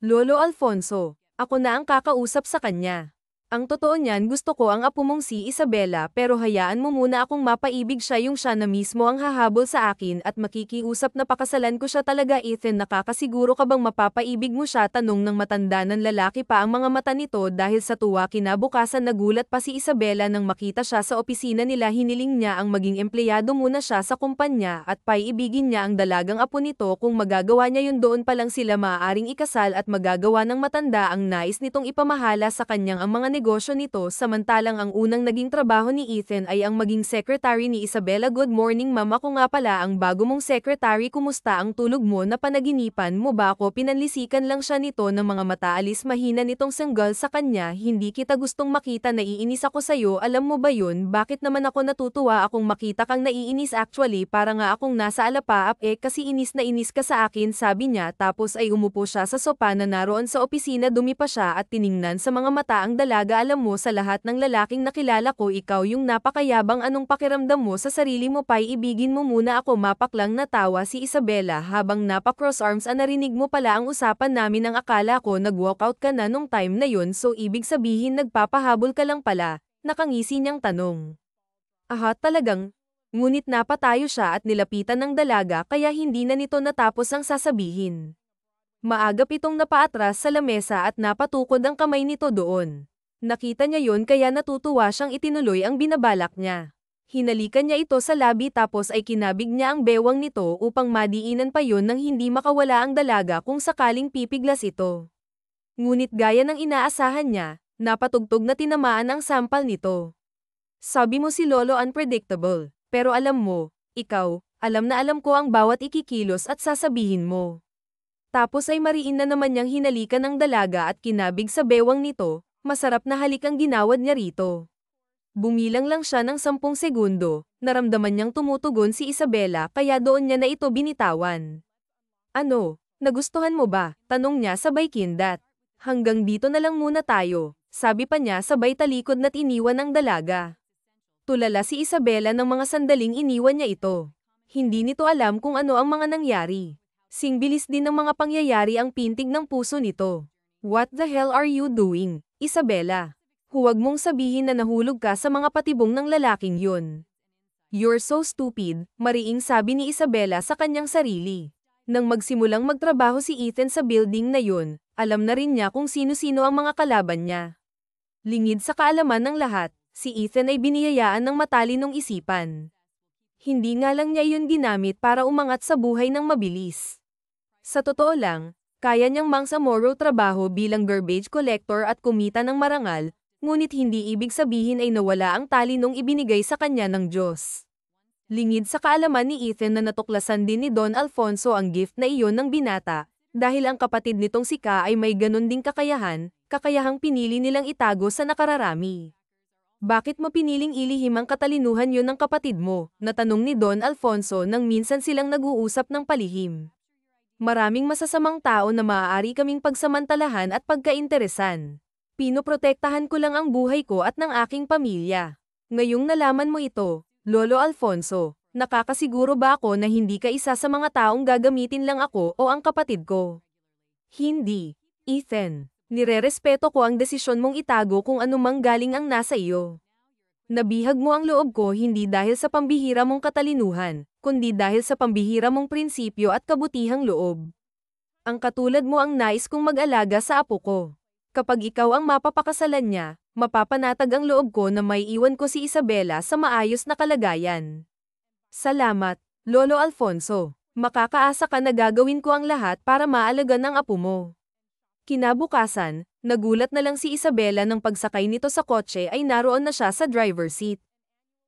Lolo Alfonso. Ako na ang kakausap sa kanya. Ang totoo niyan gusto ko ang apo mong si Isabela pero hayaan mo muna akong mapaibig siya yung siya na mismo ang hahabol sa akin at makikiusap na pakasalan ko siya talaga Ethan nakakasiguro ka bang mapapaibig mo siya tanong ng matanda ng lalaki pa ang mga mata nito dahil sa tuwa kinabukasan nagulat pa si Isabela nang makita siya sa opisina nila hiniling niya ang maging empleyado muna siya sa kumpanya at paiibigin niya ang dalagang apo nito kung magagawa niya yun doon pa lang sila maaaring ikasal at magagawa ng matanda ang nais nitong ipamahala sa kanyang ang mga negosyo nito samantalang ang unang naging trabaho ni Ethan ay ang maging secretary ni Isabela. Good morning ma'am ako nga pala ang bago mong secretary kumusta ang tulog mo na panaginipan mo ba ako pinanlisikan lang siya nito ng mga mata alis mahina nitong sanggal sa kanya hindi kita gustong makita naiinis ako sayo alam mo ba yun bakit naman ako natutuwa akong makita kang naiinis actually para nga akong nasa alapaap kasi inis na inis ka sa akin sabi niya tapos ay umupo siya sa sopa na naroon sa opisina dumi pa siya at tiningnan sa mga mata ang dalaga dalaga alam mo sa lahat ng lalaking nakilala ko ikaw yung napakayabang anong pakiramdam mo sa sarili mo pa'y ibigin mo muna ako mapaklang natawa si Isabela habang napa-cross arms narinig mo pala ang usapan namin ang akala ko nag-walkout ka na nung time na yun so ibig sabihin nagpapahabol ka lang pala, nakangisi niyang tanong. Aha talagang, ngunit napatayo siya at nilapitan ng dalaga kaya hindi na nito natapos ang sasabihin. Maagap itong napaatras sa lamesa at napatukod ang kamay nito doon. Nakita niya yon kaya natutuwa siyang itinuloy ang binabalak niya. Hinalikan niya ito sa labi tapos ay kinabig niya ang bewang nito upang madiinan pa yon nang hindi makawala ang dalaga kung sakaling pipiglas ito. Ngunit gaya ng inaasahan niya, napatugtog na tinamaan ang sampal nito. Sabi mo si Lolo unpredictable, pero alam mo, ikaw, alam na alam ko ang bawat ikikilos at sasabihin mo. Tapos ay mariin na naman niyang hinalikan ng dalaga at kinabig sa bewang nito, masarap na halik ang ginawad niya rito. Bumilang lang siya ng 10 segundo, naramdaman niyang tumutugon si Isabela kaya doon niya na ito binitawan. Ano, nagustuhan mo ba? Tanong niya sabay kindat. Hanggang dito na lang muna tayo, sabi pa niya sabay talikod na't iniwan ang dalaga. Tulala si Isabela ng mga sandaling iniwan niya ito. Hindi nito alam kung ano ang mga nangyari. Singbilis din ng mga pangyayari ang pintig ng puso nito. What the hell are you doing, Isabela? Huwag mong sabihin na nahulog ka sa mga patibong ng lalaking yun. You're so stupid, mariing sabi ni Isabela sa kanyang sarili. Nang magsimulang magtrabaho si Ethan sa building na yun, alam na rin niya kung sino-sino ang mga kalaban niya. Lingid sa kaalaman ng lahat, si Ethan ay biniyayaan ng matalinong isipan. Hindi nga lang niya yun ginamit para umangat sa buhay ng mabilis. Sa totoo lang, kaya niyang mangsamoro trabaho bilang garbage collector at kumita ng marangal, ngunit hindi ibig sabihin ay nawala ang talinong ibinigay sa kanya ng Diyos. Lingid sa kaalaman ni Ethan na natuklasan din ni Don Alfonso ang gift na iyon ng binata, dahil ang kapatid nitong si Ka ay may ganun ding kakayahang pinili nilang itago sa nakararami. Bakit mo piniling ilihim ang katalinuhan yun ng kapatid mo? Natanong ni Don Alfonso nang minsan silang nag-uusap ng palihim. Maraming masasamang tao na maaari kaming pagsamantalahan at pagkainteresan. Pinoprotektahan ko lang ang buhay ko at ng aking pamilya. Ngayong nalaman mo ito, Lolo Alfonso, nakakasiguro ba ako na hindi ka isa sa mga taong gagamitin lang ako o ang kapatid ko? Hindi, Ethan. Nirerespeto ko ang desisyon mong itago kung anumang galing ang nasa iyo. Nabihag mo ang loob ko hindi dahil sa pambihira mong katalinuhan, kundi dahil sa pambihira mong prinsipyo at kabutihang loob. Ang katulad mo ang nais kong mag-alaga sa apo ko. Kapag ikaw ang mapapakasalan niya, mapapanatag ang loob ko na may iwan ko si Isabela sa maayos na kalagayan. Salamat, Lolo Alfonso. Makakaasa ka na gagawin ko ang lahat para maalagan ang apo mo. Kinabukasan, nagulat na lang si Isabela nang pagsakay nito sa kotse ay naroon na siya sa driver seat.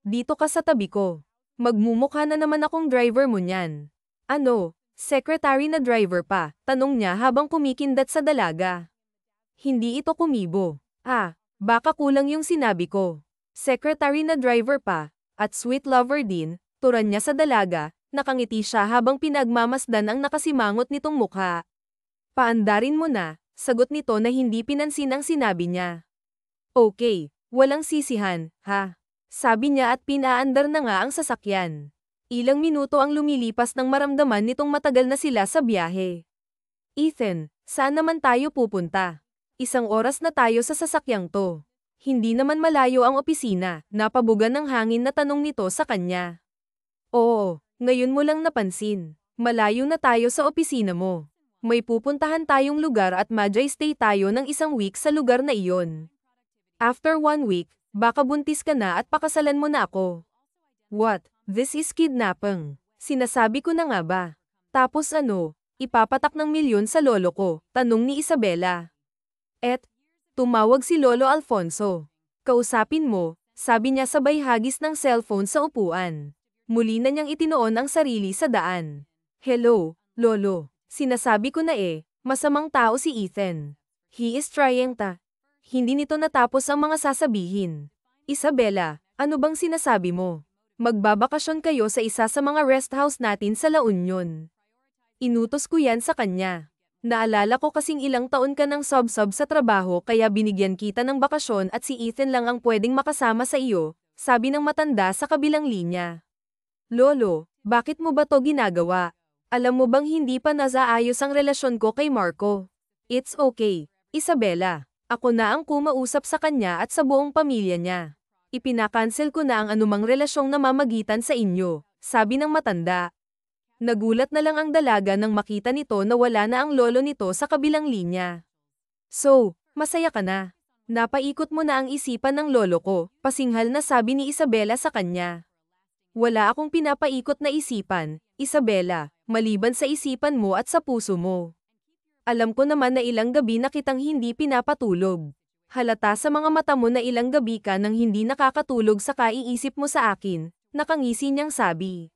Dito ka sa tabi ko. Magmumukha na naman akong driver mo niyan. Ano, secretary na driver pa? Tanong niya habang kumikindat sa dalaga. Hindi ito kumibo. Baka kulang yung sinabi ko. Secretary na driver pa, at sweet lover din, turan niya sa dalaga, nakangiti siya habang pinagmamasdan ang nakasimangot nitong mukha. Paandarin mo na. Sagot nito na hindi pinansin ang sinabi niya. Okay, walang sisihan, ha? Sabi niya at pinaandar na nga ang sasakyan. Ilang minuto ang lumilipas nang maramdaman nitong matagal na sila sa biyahe. Ethan, saan naman tayo pupunta? 1 oras na tayo sa sasakyang to. Hindi naman malayo ang opisina, napabugan ng hangin na tanong nito sa kanya. Oo, ngayon mo lang napansin. Malayo na tayo sa opisina mo. May pupuntahan tayong lugar at stay tayo ng 1 week sa lugar na iyon. After 1 week, baka buntis ka na at pakasalan mo na ako. What? This is kidnapping. Sinasabi ko na nga ba? Tapos ano, ipapatak ng milyon sa lolo ko? Tanong ni Isabela. Tumawag si Lolo Alfonso. Kausapin mo, sabi niya sabay hagis ng cellphone sa upuan. Muli na niyang itinoon ang sarili sa daan. Hello, Lolo. Sinasabi ko na masamang tao si Ethan. He is trying ta. Hindi nito natapos ang mga sasabihin. Isabela, ano bang sinasabi mo? Magbabakasyon kayo sa isa sa mga rest house natin sa La Union. Inutos ko yan sa kanya. Naalala ko kasing ilang taon ka ng sub-sub sa trabaho kaya binigyan kita ng bakasyon at si Ethan lang ang pwedeng makasama sa iyo, sabi ng matanda sa kabilang linya. Lolo, bakit mo ba to ginagawa? Alam mo bang hindi pa nasaayos ang relasyon ko kay Marco? It's okay, Isabela. Ako na ang kumausap sa kanya at sa buong pamilya niya. Ipinakancel ko na ang anumang relasyong namamagitan sa inyo, sabi ng matanda. Nagulat na lang ang dalaga nang makita nito na wala na ang lolo nito sa kabilang linya. So, masaya ka na. Napaikot mo na ang isipan ng lolo ko, pasinghal na sabi ni Isabela sa kanya. Wala akong pinapaikot na isipan, Isabela, maliban sa isipan mo at sa puso mo. Alam ko naman na ilang gabi na kitang hindi pinapatulog. Halata sa mga mata mo na ilang gabi ka nang hindi nakakatulog sa kaiisip mo sa akin, nakangisi niyang sabi.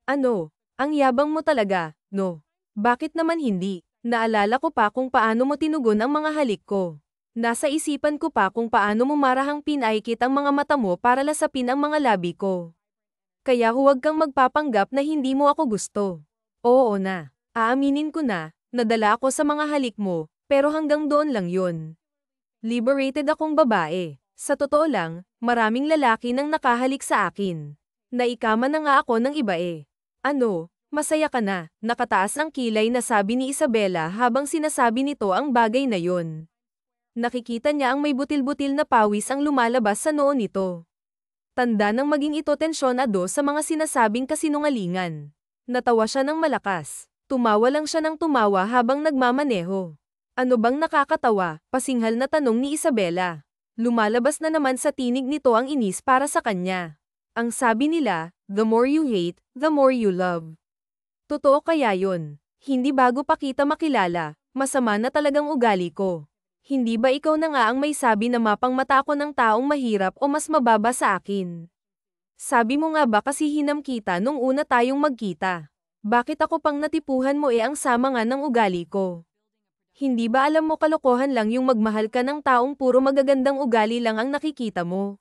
Ano? Ang yabang mo talaga, no? Bakit naman hindi? Naalala ko pa kung paano mo tinugon ang mga halik ko. Nasa isipan ko pa kung paano mo marahang pinaikit ang mga mata mo para lasapin ang mga labi ko. Kaya huwag kang magpapanggap na hindi mo ako gusto. Oo na. Aaminin ko na, nadala ako sa mga halik mo, pero hanggang doon lang yun. Liberated akong babae. Sa totoo lang, maraming lalaki nang nakahalik sa akin. Naikama na nga ako ng iba eh. Ano, masaya ka na, nakataas ang kilay na sabi ni Isabela habang sinasabi nito ang bagay na yon. Nakikita niya ang may butil-butil na pawis ang lumalabas sa noo nito. Tanda nang maging ito tensyonado sa mga sinasabing kasinungalingan. Natawa siya ng malakas. Tumawa lang siya ng tumawa habang nagmamaneho. Ano bang nakakatawa? Pasinghal na tanong ni Isabela. Lumalabas na naman sa tinig nito ang inis para sa kanya. Ang sabi nila, the more you hate, the more you love. Totoo kaya yun? Hindi bago pa kita makilala, masama na talagang ugali ko. Hindi ba ikaw na nga ang may sabi na mapangmata ko ng taong mahirap o mas mababa sa akin? Sabi mo nga ba kasi hinam kita nung una tayong magkita? Bakit ako pang natipuhan mo ang sama nga ng ugali ko? Hindi ba alam mo kalokohan lang yung magmahal ka ng taong puro magagandang ugali lang ang nakikita mo?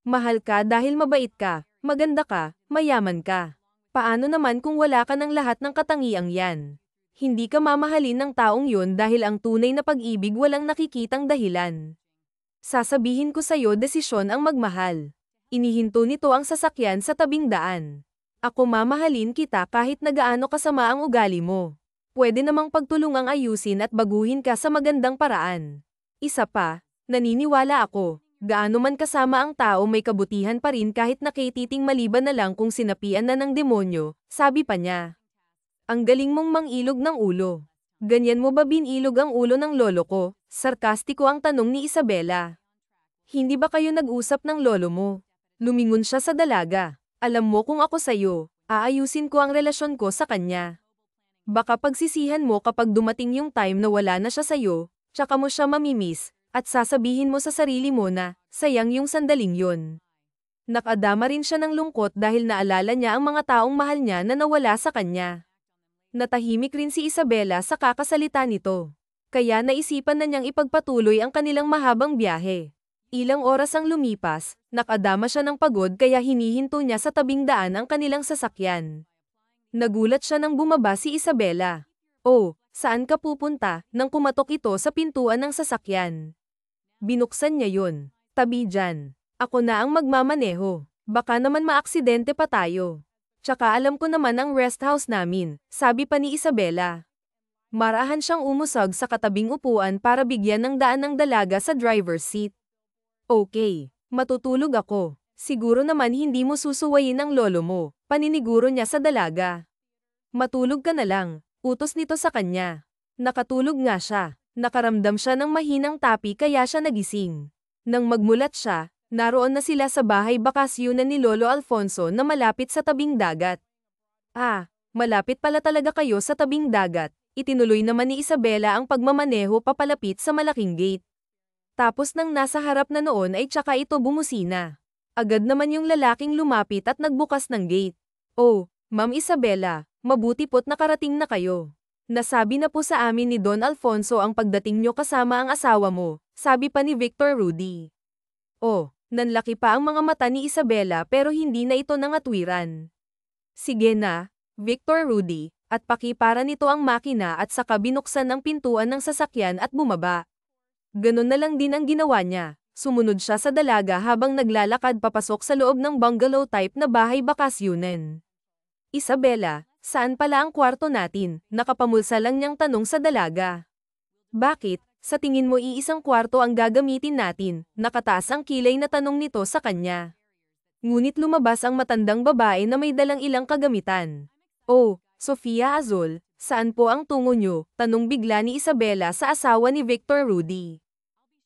Mahal ka dahil mabait ka, maganda ka, mayaman ka. Paano naman kung wala ka ng lahat ng katangiang yan? Hindi ka mamahalin ng taong yun dahil ang tunay na pag-ibig walang nakikitang dahilan. Sasabihin ko sa'yo desisyon ang magmahal. Inihinto nito ang sasakyan sa tabing daan. Ako mamahalin kita kahit nagaano kasama ang ugali mo. Pwede namang pagtulungang ayusin at baguhin ka sa magandang paraan. Isa pa, naniniwala ako. Gaano man kasama ang tao may kabutihan pa rin kahit nakititing maliban na lang kung sinapian na ng demonyo, sabi pa niya. Ang galing mong mangilog ng ulo. Ganyan mo ba binilog ang ulo ng lolo ko? Sarkastiko ang tanong ni Isabela. Hindi ba kayo nag-usap ng lolo mo? Lumingon siya sa dalaga. Alam mo kung ako sa'yo, aayusin ko ang relasyon ko sa kanya. Baka pagsisihan mo kapag dumating yung time na wala na siya sa'yo, tsaka mo siya mamimiss. At sasabihin mo sa sarili mo na, sayang yung sandaling yun. Nakadama rin siya ng lungkot dahil naalala niya ang mga taong mahal niya na nawala sa kanya. Natahimik rin si Isabela sa kakasalita nito. Kaya naisipan na niyang ipagpatuloy ang kanilang mahabang biyahe. Ilang oras ang lumipas, nakadama siya ng pagod kaya hinihinto niya sa tabing daan ang kanilang sasakyan. Nagulat siya nang bumaba si Isabela. Oh, saan ka pupunta? Nang kumatok ito sa pintuan ng sasakyan. Binuksan niya yun. Tabi dyan. Ako na ang magmamaneho. Baka naman maaksidente pa tayo. Tsaka alam ko naman ang rest house namin, sabi pa ni Isabela. Marahan siyang umusog sa katabing upuan para bigyan ng daan ng dalaga sa driver's seat. Okay, matutulog ako. Siguro naman hindi mo susuwayin ang lolo mo, paniniguro niya sa dalaga. Matulog ka na lang, utos nito sa kanya. Nakatulog nga siya. Nakaramdam siya ng mahinang tapi kaya siya nagising. Nang magmulat siya, naroon na sila sa bahay bakasyunan ni Lolo Alfonso na malapit sa tabing dagat. Ah, malapit pala talaga kayo sa tabing dagat. Itinuloy naman ni Isabela ang pagmamaneho papalapit sa malaking gate. Tapos nang nasa harap na noon ay tsaka ito bumusina. Agad naman yung lalaking lumapit at nagbukas ng gate. Oh, Ma'am Isabela, mabuti po't nakarating na kayo. Nasabi na po sa amin ni Don Alfonso ang pagdating nyo kasama ang asawa mo, sabi pa ni Victor Rudy. Oh, nanlaki pa ang mga mata ni Isabela pero hindi na ito nangatwiran. Sige na, Victor Rudy, At pakipara nito ang makina at saka binuksan ang pintuan ng sasakyan at bumaba. Ganon na lang din ang ginawa niya. Sumunod siya sa dalaga habang naglalakad papasok sa loob ng bungalow type na bahay bakasyunan. Isabela, saan pala ang kwarto natin? Nakapamulsa lang niyang tanong sa dalaga. Bakit? Sa tingin mo iisang kwarto ang gagamitin natin? Nakataas ang kilay na tanong nito sa kanya. Ngunit lumabas ang matandang babae na may dalang ilang kagamitan. Oh, Sofia Azul, saan po ang tungo niyo? Tanong bigla ni Isabela sa asawa ni Victor Rudy.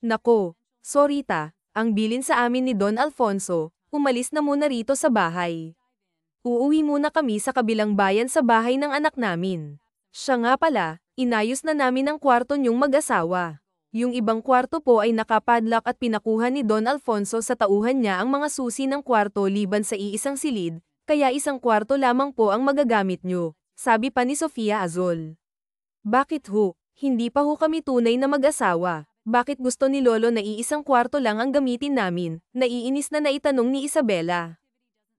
Nako, Sorita, ang bilin sa amin ni Don Alfonso, umalis na muna rito sa bahay. Uuwi muna kami sa kabilang bayan sa bahay ng anak namin. Siya nga pala, inayos na namin ang kwarto niyong mag-asawa. Yung ibang kwarto po ay nakapadlock at pinakuha ni Don Alfonso sa tauhan niya ang mga susi ng kwarto liban sa iisang silid, kaya isang kwarto lamang po ang magagamit niyo, sabi pa ni Sofia Azul. Bakit ho? Hindi pa ho kami tunay na mag-asawa. Bakit gusto ni Lolo na iisang kwarto lang ang gamitin namin? Naiinis na naitanong ni Isabela.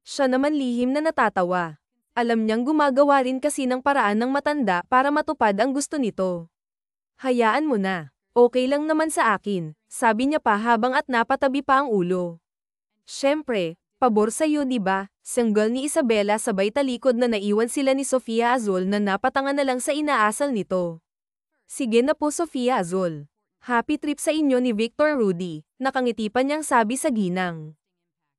Siya naman lihim na natatawa. Alam niyang gumagawa rin kasi ng paraan ng matanda para matupad ang gusto nito. Hayaan mo na. Okay lang naman sa akin, sabi niya pa habang at napatabi pa ang ulo. Siyempre, pabor sa'yo diba? Sanggal ni Isabela sabay talikod na naiwan sila ni Sofia Azul na napatanga na lang sa inaasal nito. Sige na po Sofia Azul. Happy trip sa inyo ni Victor Rudy, nakangiti pa niyang sabi sa ginang.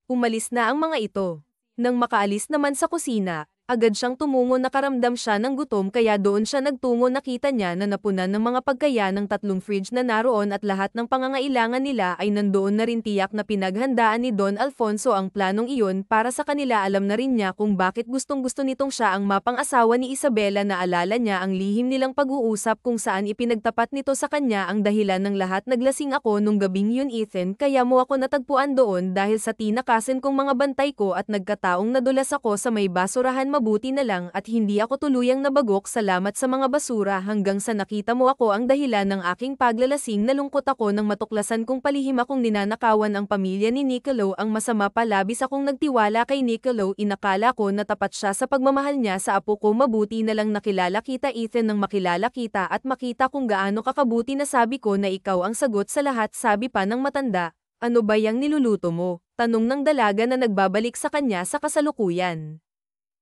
Umalis na ang mga ito. Nang makaalis naman sa kusina, agad siyang tumungo nakaramdam siya ng gutom kaya doon siya nagtungo nakita niya na napunan ng mga pagkaya ng 3 fridge na naroon at lahat ng pangangailangan nila ay nandoon na rin tiyak na pinaghandaan ni Don Alfonso ang planong iyon para sa kanila alam na rin niya kung bakit gustong-gusto nitong siya ang mapang-asawa ni Isabela naalala niya ang lihim nilang pag-uusap kung saan ipinagtapat nito sa kanya ang dahilan ng lahat naglasing ako nung gabing yun Ethan kaya mo ako natagpuan doon dahil sa tinakasin kong mga bantay ko at nagkataong nadulas ako sa may basurahan mabuti na lang at hindi ako tuluyang nabagok salamat sa mga basura hanggang sa nakita mo ako ang dahilan ng aking paglalasing nalungkot ako nang matuklasan kong palihim akong ninanakawan ang pamilya ni Nicolo ang masama pa labis akong nagtiwala kay Nicolo inakala ko na tapat siya sa pagmamahal niya sa apo ko mabuti na lang nakilala kita Ethan nang makilala kita at makita kung gaano kakabuti na sabi ko na ikaw ang sagot sa lahat sabi pa ng matanda. Ano ba yang niluluto mo? Tanong ng dalaga na nagbabalik sa kanya sa kasalukuyan.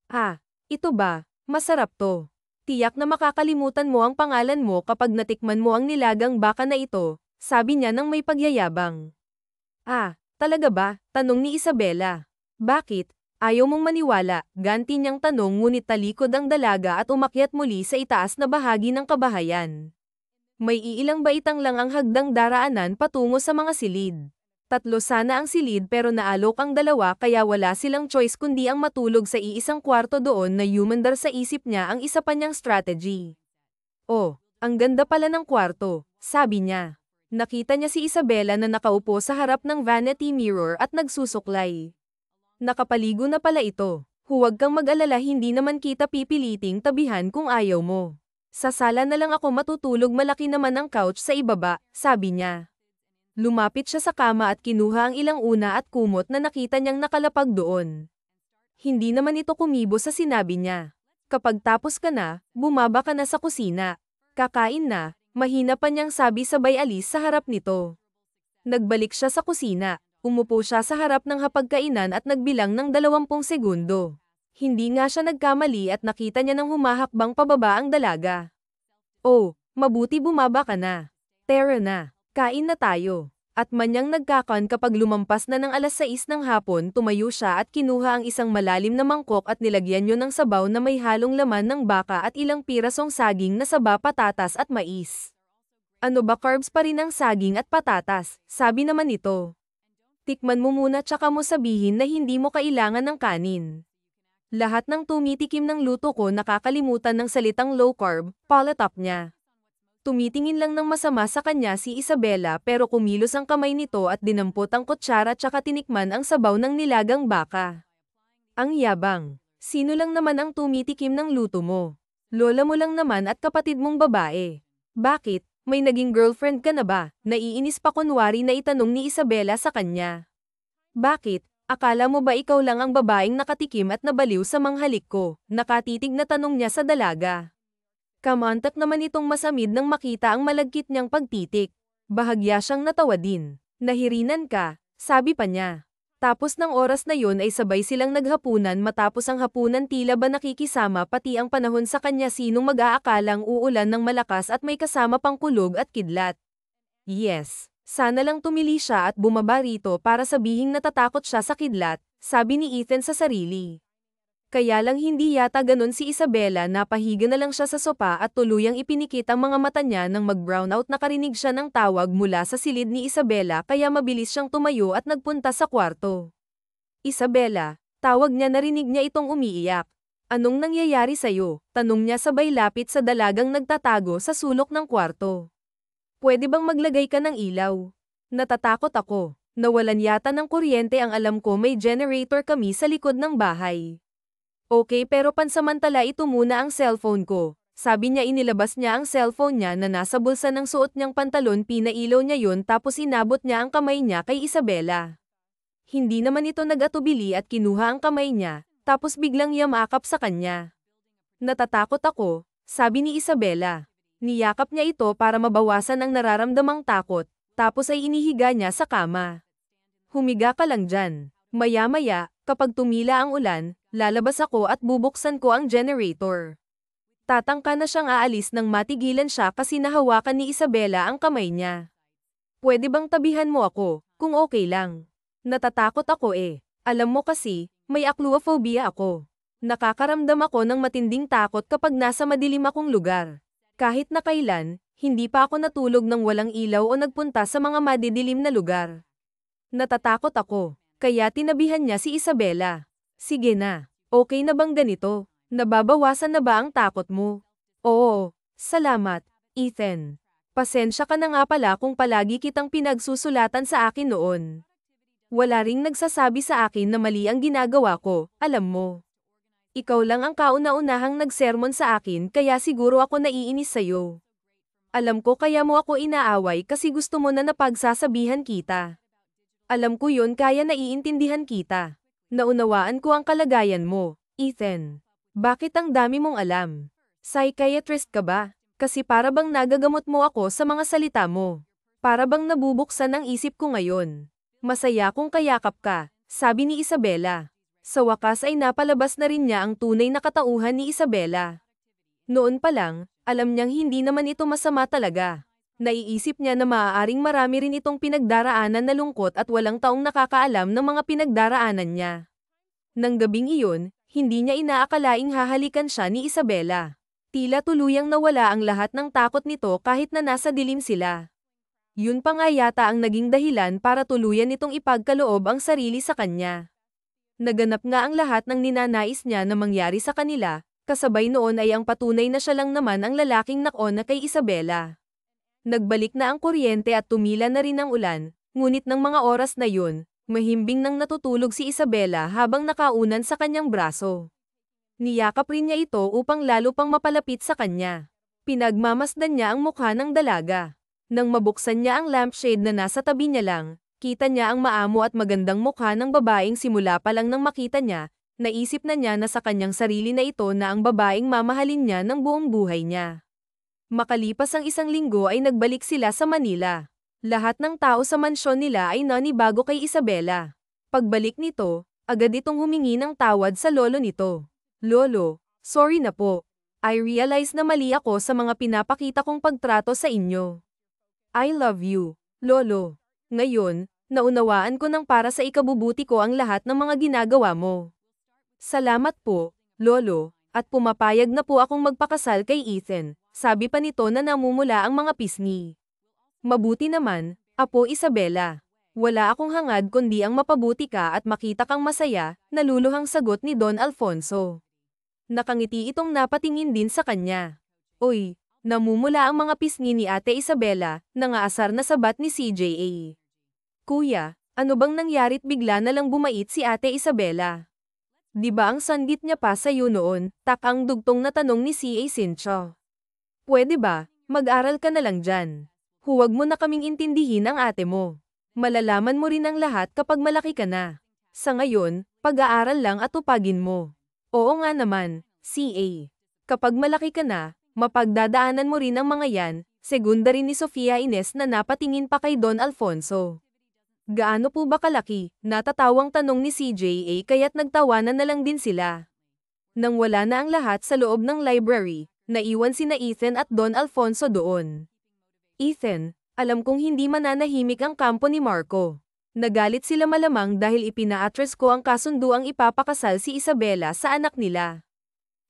Ah, ito ba? Masarap to. Tiyak na makakalimutan mo ang pangalan mo kapag natikman mo ang nilagang baka na ito, sabi niya nang may pagyayabang. Ah, talaga ba? Tanong ni Isabela. Bakit? Ayaw mong maniwala, ganti niyang tanong ngunit talikod ang dalaga at umakyat muli sa itaas na bahagi ng kabahayan. May iilang baitang lang ang hagdang daraanan patungo sa mga silid. 3 sana ang silid pero naalok ang 2 kaya wala silang choice kundi ang matulog sa iisang kwarto doon na humandar sa isip niya ang isa pa niyang strategy. Oh, ang ganda pala ng kwarto, sabi niya. Nakita niya si Isabela na nakaupo sa harap ng vanity mirror at nagsusuklay. Nakapaligo na pala ito. Huwag kang mag-alala hindi naman kita pipiliting tabihan kung ayaw mo. Sa sala na lang ako matutulog malaki naman ang couch sa ibaba, sabi niya. Lumapit siya sa kama at kinuha ang ilang una at kumot na nakita niyang nakalapag doon. Hindi naman ito kumibo sa sinabi niya. Kapag tapos ka na, bumaba ka na sa kusina. Kakain na, mahina pa niyang sabi sabay alis sa harap nito. Nagbalik siya sa kusina, umupo siya sa harap ng hapagkainan at nagbilang ng 20 segundo. Hindi nga siya nagkamali at nakita niya nang humahakbang pababa ang dalaga. Oh, mabuti bumaba ka na. Tara na. Kain na tayo. At manyang nagkakan kapag lumampas na ng 6:00 ng hapon tumayo siya at kinuha ang isang malalim na mangkok at nilagyan yun ng sabaw na may halong laman ng baka at ilang pirasong saging na saba patatas at mais. Ano ba carbs pa rin ang saging at patatas, sabi naman ito. Tikman mo muna tsaka mo sabihin na hindi mo kailangan ng kanin. Lahat ng tumitikim ng luto ko nakakalimutan ng salitang low carb, palatap niya. Tumitingin lang ng masama sa kanya si Isabela pero kumilos ang kamay nito at dinampot ang kutsara tsaka tinikman ang sabaw ng nilagang baka. Ang yabang. Sino lang naman ang tumitikim ng luto mo? Lola mo lang naman at kapatid mong babae. Bakit? May naging girlfriend ka na ba? Naiinis pa kunwari na itanong ni Isabela sa kanya. Bakit? Akala mo ba ikaw lang ang babaeng nakatikim at nabaliw sa manghalik ko? Nakatitig na tanong niya sa dalaga. Kamantak naman itong masamid nang makita ang malagkit niyang pagtitik. Bahagya siyang natawa din. Nahirinan ka, sabi pa niya. Tapos ng oras na yun ay sabay silang naghapunan matapos ang hapunan tila ba nakikisama pati ang panahon sa kanya sinong mag-aakalang uulan ng malakas at may kasama pang kulog at kidlat. Yes, sana lang tumili siya at bumaba rito para sabihing natatakot siya sa kidlat, sabi ni Ethan sa sarili. Kaya lang hindi yata ganon si Isabela, napahiga na lang siya sa sopa at tuluyang ipinikit ang mga mata niya nang mag-brown out. Nakarinig siya ng tawag mula sa silid ni Isabela kaya mabilis siyang tumayo at nagpunta sa kwarto. Isabela, tawag niya, narinig niya itong umiiyak. Anong nangyayari sa'yo? Tanong niya sabay lapit sa dalagang nagtatago sa sulok ng kwarto. Pwede bang maglagay ka ng ilaw? Natatakot ako. Nawalan yata ng kuryente, ang alam ko may generator kami sa likod ng bahay. Okay, pero pansamantala ito muna ang cellphone ko. Sabi niya, inilabas niya ang cellphone niya na nasa bulsa ng suot niyang pantalon, pinailaw niya yun tapos inabot niya ang kamay niya kay Isabela. Hindi naman ito nag-atubili at kinuha ang kamay niya, tapos biglang yamakap sa kanya. Natatakot ako, sabi ni Isabela. Niyakap niya ito para mabawasan ang nararamdamang takot, tapos ay inihiga niya sa kama. Humiga ka lang dyan. Maya-maya, kapag tumila ang ulan, lalabas ako at bubuksan ko ang generator. Tatangka na siyang aalis nang matigilan siya kasi nahawakan ni Isabela ang kamay niya. Pwede bang tabihan mo ako, kung okay lang? Natatakot ako eh. Alam mo kasi, may acluophobia ako. Nakakaramdam ako ng matinding takot kapag nasa madilim akong lugar. Kahit na kailan, hindi pa ako natulog nang walang ilaw o nagpunta sa mga madidilim na lugar. Natatakot ako. Kaya tinabihan niya si Isabela. Sige na, okay na bang ganito? Nababawasan na ba ang takot mo? Oo, salamat, Ethan. Pasensya ka na nga pala kung palagi kitang pinagsusulatan sa akin noon. Wala ring nagsasabi sa akin na mali ang ginagawa ko, alam mo. Ikaw lang ang kauna-unahang nagsermon sa akin kaya siguro ako naiinis sa'yo. Alam ko kaya mo ako inaaway kasi gusto mo na napagsasabihan kita. Alam ko yun, kaya naiintindihan kita. Naunawaan ko ang kalagayan mo, Ethan. Bakit ang dami mong alam? Psychiatrist ka ba? Kasi para bang nagagamot mo ako sa mga salita mo. Para bang nabubuksan ang isip ko ngayon. Masaya kung kayakap ka, sabi ni Isabela. Sa wakas ay napalabas na rin niya ang tunay na katauhan ni Isabela. Noon pa lang, alam niyang hindi naman ito masama talaga. Naiisip niya na maaaring marami rin itong pinagdaraanan na lungkot at walang taong nakakaalam ng mga pinagdaraanan niya. Nang gabing iyon, hindi niya inaakalaing hahalikan siya ni Isabela. Tila tuluyang nawala ang lahat ng takot nito kahit na nasa dilim sila. Yun pa nga yata ang naging dahilan para tuluyan nitong ipagkaloob ang sarili sa kanya. Naganap nga ang lahat ng ninanais niya na mangyari sa kanila, kasabay noon ay ang patunay na siya lang naman ang lalaking nakona kay Isabela. Nagbalik na ang kuryente at tumila na rin ang ulan, ngunit ng mga oras na yun, mahimbing nang natutulog si Isabela habang nakaunan sa kanyang braso. Niyakap rin niya ito upang lalo pang mapalapit sa kanya. Pinagmamasdan niya ang mukha ng dalaga. Nang mabuksan niya ang lampshade na nasa tabi niya lang, kita niya ang maamo at magandang mukha ng babaeng simula pa lang nang makita niya, naisip na niya na sa kanyang sarili na ito na ang babaeng mamahalin niya ng buong buhay niya. Makalipas ang isang linggo ay nagbalik sila sa Manila. Lahat ng tao sa mansyon nila ay nanibago kay Isabela. Pagbalik nito, agad itong humingi ng tawad sa lolo nito. Lolo, sorry na po. I realize na mali ako sa mga pinapakita kong pagtrato sa inyo. I love you, lolo. Ngayon, naunawaan ko nang para sa ikabubuti ko ang lahat ng mga ginagawa mo. Salamat po, lolo, at pumapayag na po akong magpakasal kay Ethan. Sabi pa nito na namumula ang mga pisngi. Mabuti naman, Apo Isabela. Wala akong hangad kundi ang mapabuti ka at makita kang masaya, naluluhang sagot ni Don Alfonso. Nakangiti itong napatingin din sa kanya. Oy, namumula ang mga pisngi ni Ate Isabela, nangaasar na sabat ni CJA. Kuya, ano bang nangyarit bigla na lang bumait si Ate Isabela? Di ba ang sanggit niya pa sa'yo noon? Takang dugtong na tanong ni C.A. Cincho. Pwede ba, mag-aral ka na lang dyan. Huwag mo na kaming intindihin ang ate mo. Malalaman mo rin ang lahat kapag malaki ka na. Sa ngayon, pag-aaral lang at tupagin mo. Oo nga naman, CA. Kapag malaki ka na, mapagdadaanan mo rin ang mga yan, segunda rin ni Sofia Ines na napatingin pa kay Don Alfonso. Gaano po ba kalaki? Natatawang tanong ni CJA kaya't nagtawanan na lang din sila. Nang wala na ang lahat sa loob ng library, naiwan sina Ethan at Don Alfonso doon. Ethan, alam kong hindi mananahimik ang kampo ni Marco. Nagalit sila malamang dahil ipina-address ko ang kasunduang ipapakasal si Isabela sa anak nila.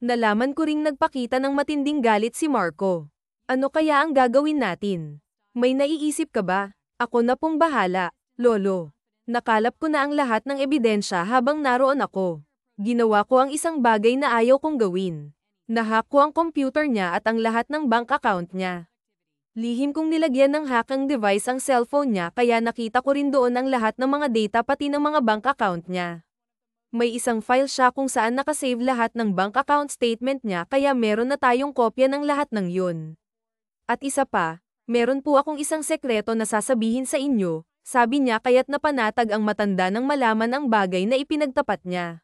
Nalaman ko ring nagpakita ng matinding galit si Marco. Ano kaya ang gagawin natin? May naiisip ka ba? Ako na pong bahala, Lolo. Nakalap ko na ang lahat ng ebidensya habang naroon ako. Ginawa ko ang isang bagay na ayaw kong gawin. Nahack ko ang computer niya at ang lahat ng bank account niya. Lihim kong nilagyan ng hack ang device ang cellphone niya kaya nakita ko rin doon ang lahat ng mga data pati ng mga bank account niya. May isang file siya kung saan nakasave lahat ng bank account statement niya kaya meron na tayong kopya ng lahat ng yun. At isa pa, meron po akong isang sekreto na sasabihin sa inyo, sabi niya kaya't napanatag ang matanda nang malaman ang bagay na ipinagtapat niya.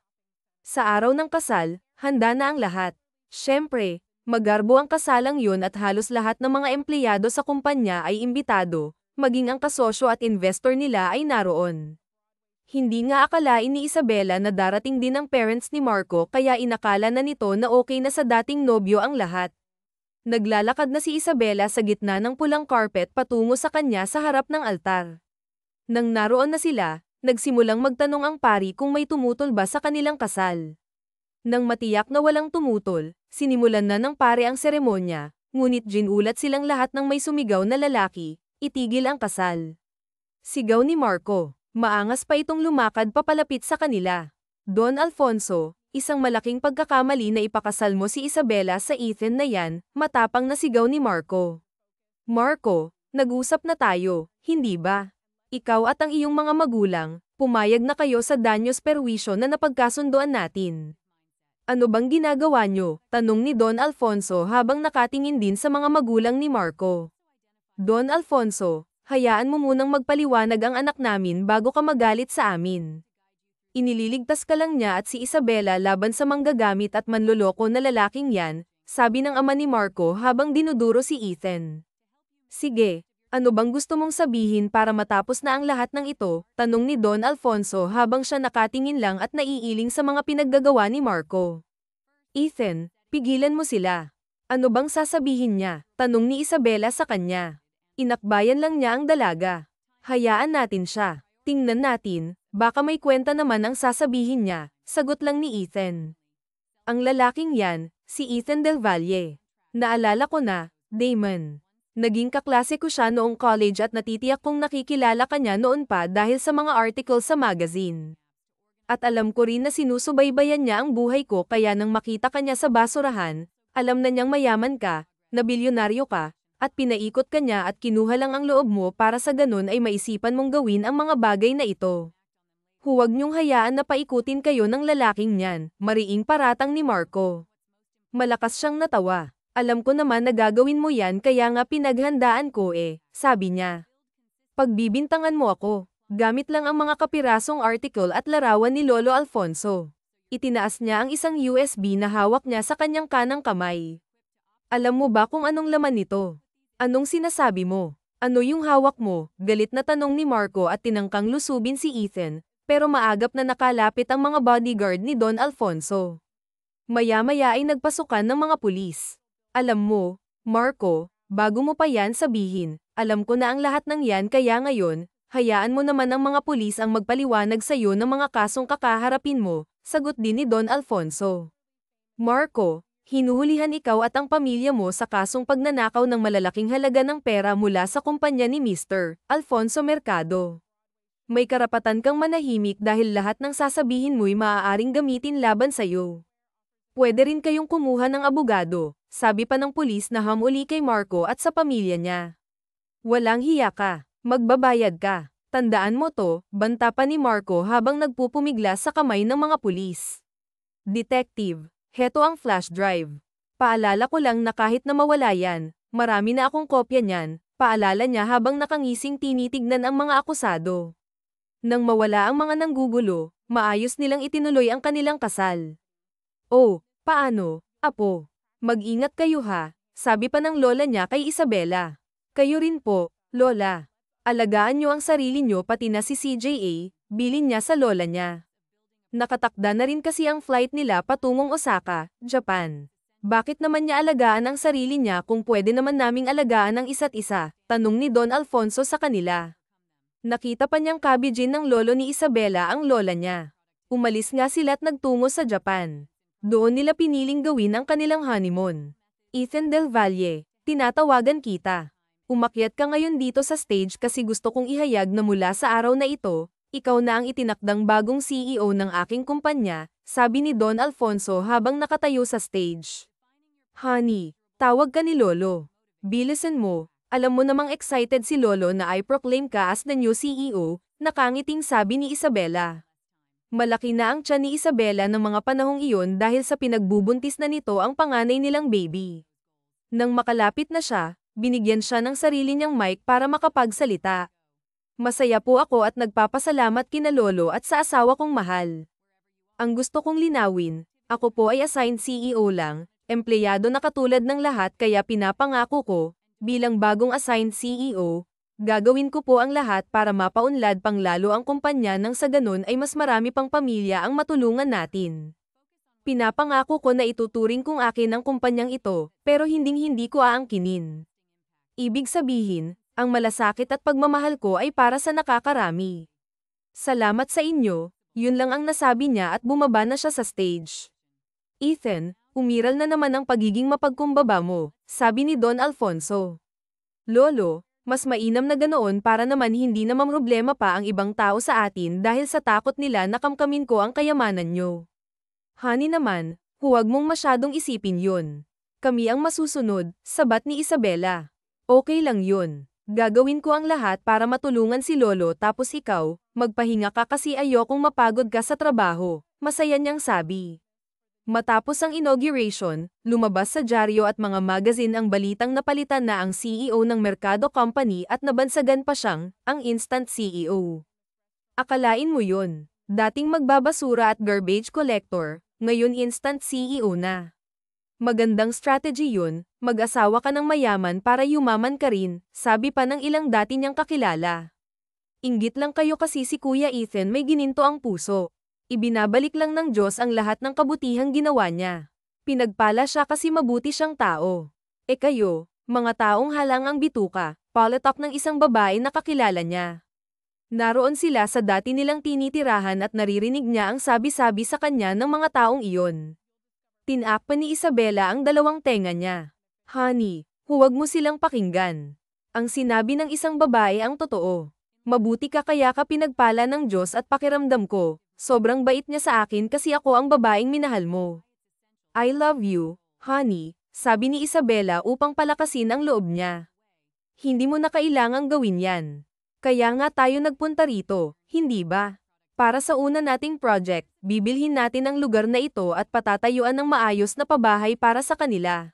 Sa araw ng kasal, handa na ang lahat. Siyempre, magarbo ang kasalang yun at halos lahat ng mga empleyado sa kumpanya ay imbitado, maging ang kasosyo at investor nila ay naroon. Hindi nga akalain ni Isabela na darating din ang parents ni Marco kaya inakala na nito na okay na sa dating nobyo ang lahat. Naglalakad na si Isabela sa gitna ng pulang carpet patungo sa kanya sa harap ng altar. Nang naroon na sila, nagsimulang magtanong ang pari kung may tumutol ba sa kanilang kasal. Nang matiyak na walang tumutol, sinimulan na ng pare ang seremonya, ngunit ginulat silang lahat ng may sumigaw na lalaki, itigil ang kasal. Sigaw ni Marco, maangas pa itong lumakad papalapit sa kanila. Don Alfonso, isang malaking pagkakamali na ipakasal mo si Isabela sa Ethan na yan, matapang na sigaw ni Marco. Marco, nag-usap na tayo, hindi ba? Ikaw at ang iyong mga magulang, pumayag na kayo sa danyos perwisyo na napagkasunduan natin. Ano bang ginagawa nyo? Tanong ni Don Alfonso habang nakatingin din sa mga magulang ni Marco. Don Alfonso, hayaan mo munang magpaliwanag ang anak namin bago ka magalit sa amin. Inililigtas ka lang niya at si Isabela laban sa manggagamit at manloloko na lalaking yan, sabi ng ama ni Marco habang dinuduro si Ethan. Sige, ano bang gusto mong sabihin para matapos na ang lahat ng ito? Tanong ni Don Alfonso habang siya nakatingin lang at naiiling sa mga pinaggagawa ni Marco. Ethan, pigilan mo sila. Ano bang sasabihin niya? Tanong ni Isabela sa kanya. Inakbayan lang niya ang dalaga. Hayaan natin siya. Tingnan natin, baka may kwenta naman ang sasabihin niya, sagot lang ni Ethan. Ang lalaking yan, si Ethan Del Valle. Naalala ko na, Damon. Naging kaklase ko siya noong college at natitiyak kong nakikilala ka niya noon pa dahil sa mga article sa magazine. At alam ko rin na sinusubaybayan niya ang buhay ko kaya nang makita ka niya sa basurahan, alam na niyang mayaman ka, na bilyonaryo ka, at pinaikot ka niya at kinuha lang ang loob mo para sa ganun ay maisipan mong gawin ang mga bagay na ito. Huwag niyong hayaan na paikutin kayo ng lalaking niyan, mariing paratang ni Marco. Malakas siyang natawa. Alam ko naman na gagawin mo yan kaya nga pinaghandaan ko sabi niya. Pagbibintangan mo ako, gamit lang ang mga kapirasong article at larawan ni Lolo Alfonso. Itinaas niya ang isang USB na hawak niya sa kanyang kanang kamay. Alam mo ba kung anong laman nito? Anong sinasabi mo? Ano yung hawak mo? Galit na tanong ni Marco at tinangkang lusubin si Ethan, pero maagap na nakalapit ang mga bodyguard ni Don Alfonso. Maya-maya ay nagpasukan ng mga pulis. Alam mo, Marco, bago mo pa yan sabihin, alam ko na ang lahat ng yan kaya ngayon, hayaan mo naman ang mga pulis ang magpaliwanag sa iyo ng mga kasong kakaharapin mo, sagot din ni Don Alfonso. Marco, hinuhulihan ikaw at ang pamilya mo sa kasong pagnanakaw ng malalaking halaga ng pera mula sa kumpanya ni Mr. Alfonso Mercado. May karapatan kang manahimik dahil lahat ng sasabihin mo'y maaaring gamitin laban sa iyo. Pwede rin kayong kumuha ng abogado, sabi pa ng pulis na hamuli kay Marco at sa pamilya niya. Walang hiya ka, magbabayad ka. Tandaan mo to, banta pa ni Marco habang nagpupumigla sa kamay ng mga pulis. Detective, heto ang flash drive. Paalala ko lang na kahit na mawala yan, marami na akong kopya niyan, paalala niya habang nakangising tinitignan ang mga akusado. Nang mawala ang mga nanggugulo, maayos nilang itinuloy ang kanilang kasal. Oh, paano, apo? Mag-ingat kayo ha, sabi pa ng lola niya kay Isabela. Kayo rin po, lola. Alagaan niyo ang sarili niyo pati na si CJA, bilin niya sa lola niya. Nakatakda na rin kasi ang flight nila patungong Osaka, Japan. Bakit naman niya alagaan ang sarili niya kung pwede naman naming alagaan ang isa't isa? Tanong ni Don Alfonso sa kanila. Nakita pa niyang kabijin ng lolo ni Isabela ang lola niya. Umalis nga sila at nagtungo sa Japan. Doon nila piniling gawin ang kanilang honeymoon. Ethan Del Valle, tinatawagan kita. Umakyat ka ngayon dito sa stage kasi gusto kong ihayag na mula sa araw na ito, ikaw na ang itinakdang bagong CEO ng aking kumpanya, sabi ni Don Alfonso habang nakatayo sa stage. Honey, tawag ka ni Lolo. Bilisan mo, alam mo namang excited si Lolo na i-proclaim ka as the new CEO, nakangiting sabi ni Isabela. Malaki na ang tiyan ni Isabela ng mga panahong iyon dahil sa pinagbubuntis na nito ang panganay nilang baby. Nang makalapit na siya, binigyan siya ng sarili niyang mic para makapagsalita. Masaya po ako at nagpapasalamat kina Lolo at sa asawa kong mahal. Ang gusto kong linawin, ako po ay assigned CEO lang, empleyado na katulad ng lahat kaya pinapangako ko, bilang bagong assigned CEO, gagawin ko po ang lahat para mapaunlad pang lalo ang kumpanya nang sa ganun ay mas marami pang pamilya ang matulungan natin. Pinapangako ko na ituturing kong akin ang kumpanyang ito, pero hinding-hindi ko aangkinin. Ibig sabihin, ang malasakit at pagmamahal ko ay para sa nakakarami. Salamat sa inyo, yun lang ang nasabi niya at bumaba na siya sa stage. Ethan, umiral na naman ang pagiging mapagkumbaba mo, sabi ni Don Alfonso. Lolo, mas mainam na ganoon para naman hindi na mamroblema pa ang ibang tao sa atin dahil sa takot nila na kamkamin ko ang kayamanan nyo. Honey naman, huwag mong masyadong isipin yun. Kami ang masusunod, sabat ni Isabela. Okay lang yun. Gagawin ko ang lahat para matulungan si Lolo tapos ikaw, magpahinga ka kasi ayokong mapagod ka sa trabaho, masaya niyang sabi. Matapos ang inauguration, lumabas sa dyaryo at mga magazine ang balitang napalitan na ang CEO ng Mercado Company at nabansagan pa siyang, ang instant CEO. Akalain mo yun, dating magbabasura at garbage collector, ngayon instant CEO na. Magandang strategy yun, mag-asawa ka ng mayaman para yumaman ka rin, sabi pa ng ilang dati niyang kakilala. Inggit lang kayo kasi si Kuya Ethan may gininto ang puso. Ibinabalik lang ng Diyos ang lahat ng kabutihang ginawa niya. Pinagpala siya kasi mabuti siyang tao. E kayo, mga taong halang ang bituka, palatak ng isang babae na kakilala niya. Naroon sila sa dati nilang tinitirahan at naririnig niya ang sabi-sabi sa kanya ng mga taong iyon. Tinakpan ni Isabela ang dalawang tenga niya. Honey, huwag mo silang pakinggan. Ang sinabi ng isang babae ang totoo. Mabuti ka kaya ka pinagpala ng Diyos at pakiramdam ko. Sobrang bait niya sa akin kasi ako ang babaeng minahal mo. I love you, honey, sabi ni Isabela upang palakasin ang loob niya. Hindi mo na kailangang gawin yan. Kaya nga tayo nagpunta rito, hindi ba? Para sa una nating project, bibilhin natin ang lugar na ito at patatayuan ng maayos na pabahay para sa kanila.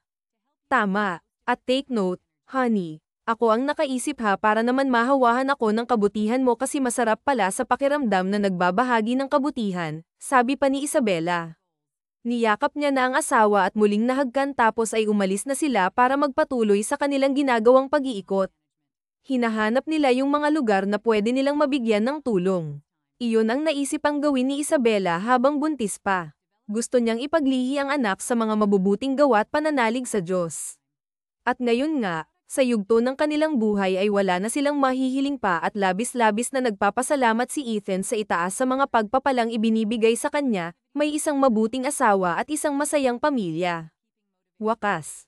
Tama, at take note, honey. Ako ang nakaisip ha para naman mahawahan ako ng kabutihan mo kasi masarap pala sa pakiramdam na nagbabahagi ng kabutihan, sabi pa ni Isabela. Niyakap niya na ang asawa at muling nahagkan tapos ay umalis na sila para magpatuloy sa kanilang ginagawang pag-iikot. Hinahanap nila yung mga lugar na pwede nilang mabigyan ng tulong. Iyon ang naisip ang gawin ni Isabela habang buntis pa. Gusto niyang ipaglihi ang anak sa mga mabubuting gawa at pananalig sa Diyos. At ngayon nga, sa yugto ng kanilang buhay ay wala na silang mahihiling pa at labis-labis na nagpapasalamat si Ethan sa itaas sa mga pagpapalang ibinibigay sa kanya, may isang mabuting asawa at isang masayang pamilya. Wakas.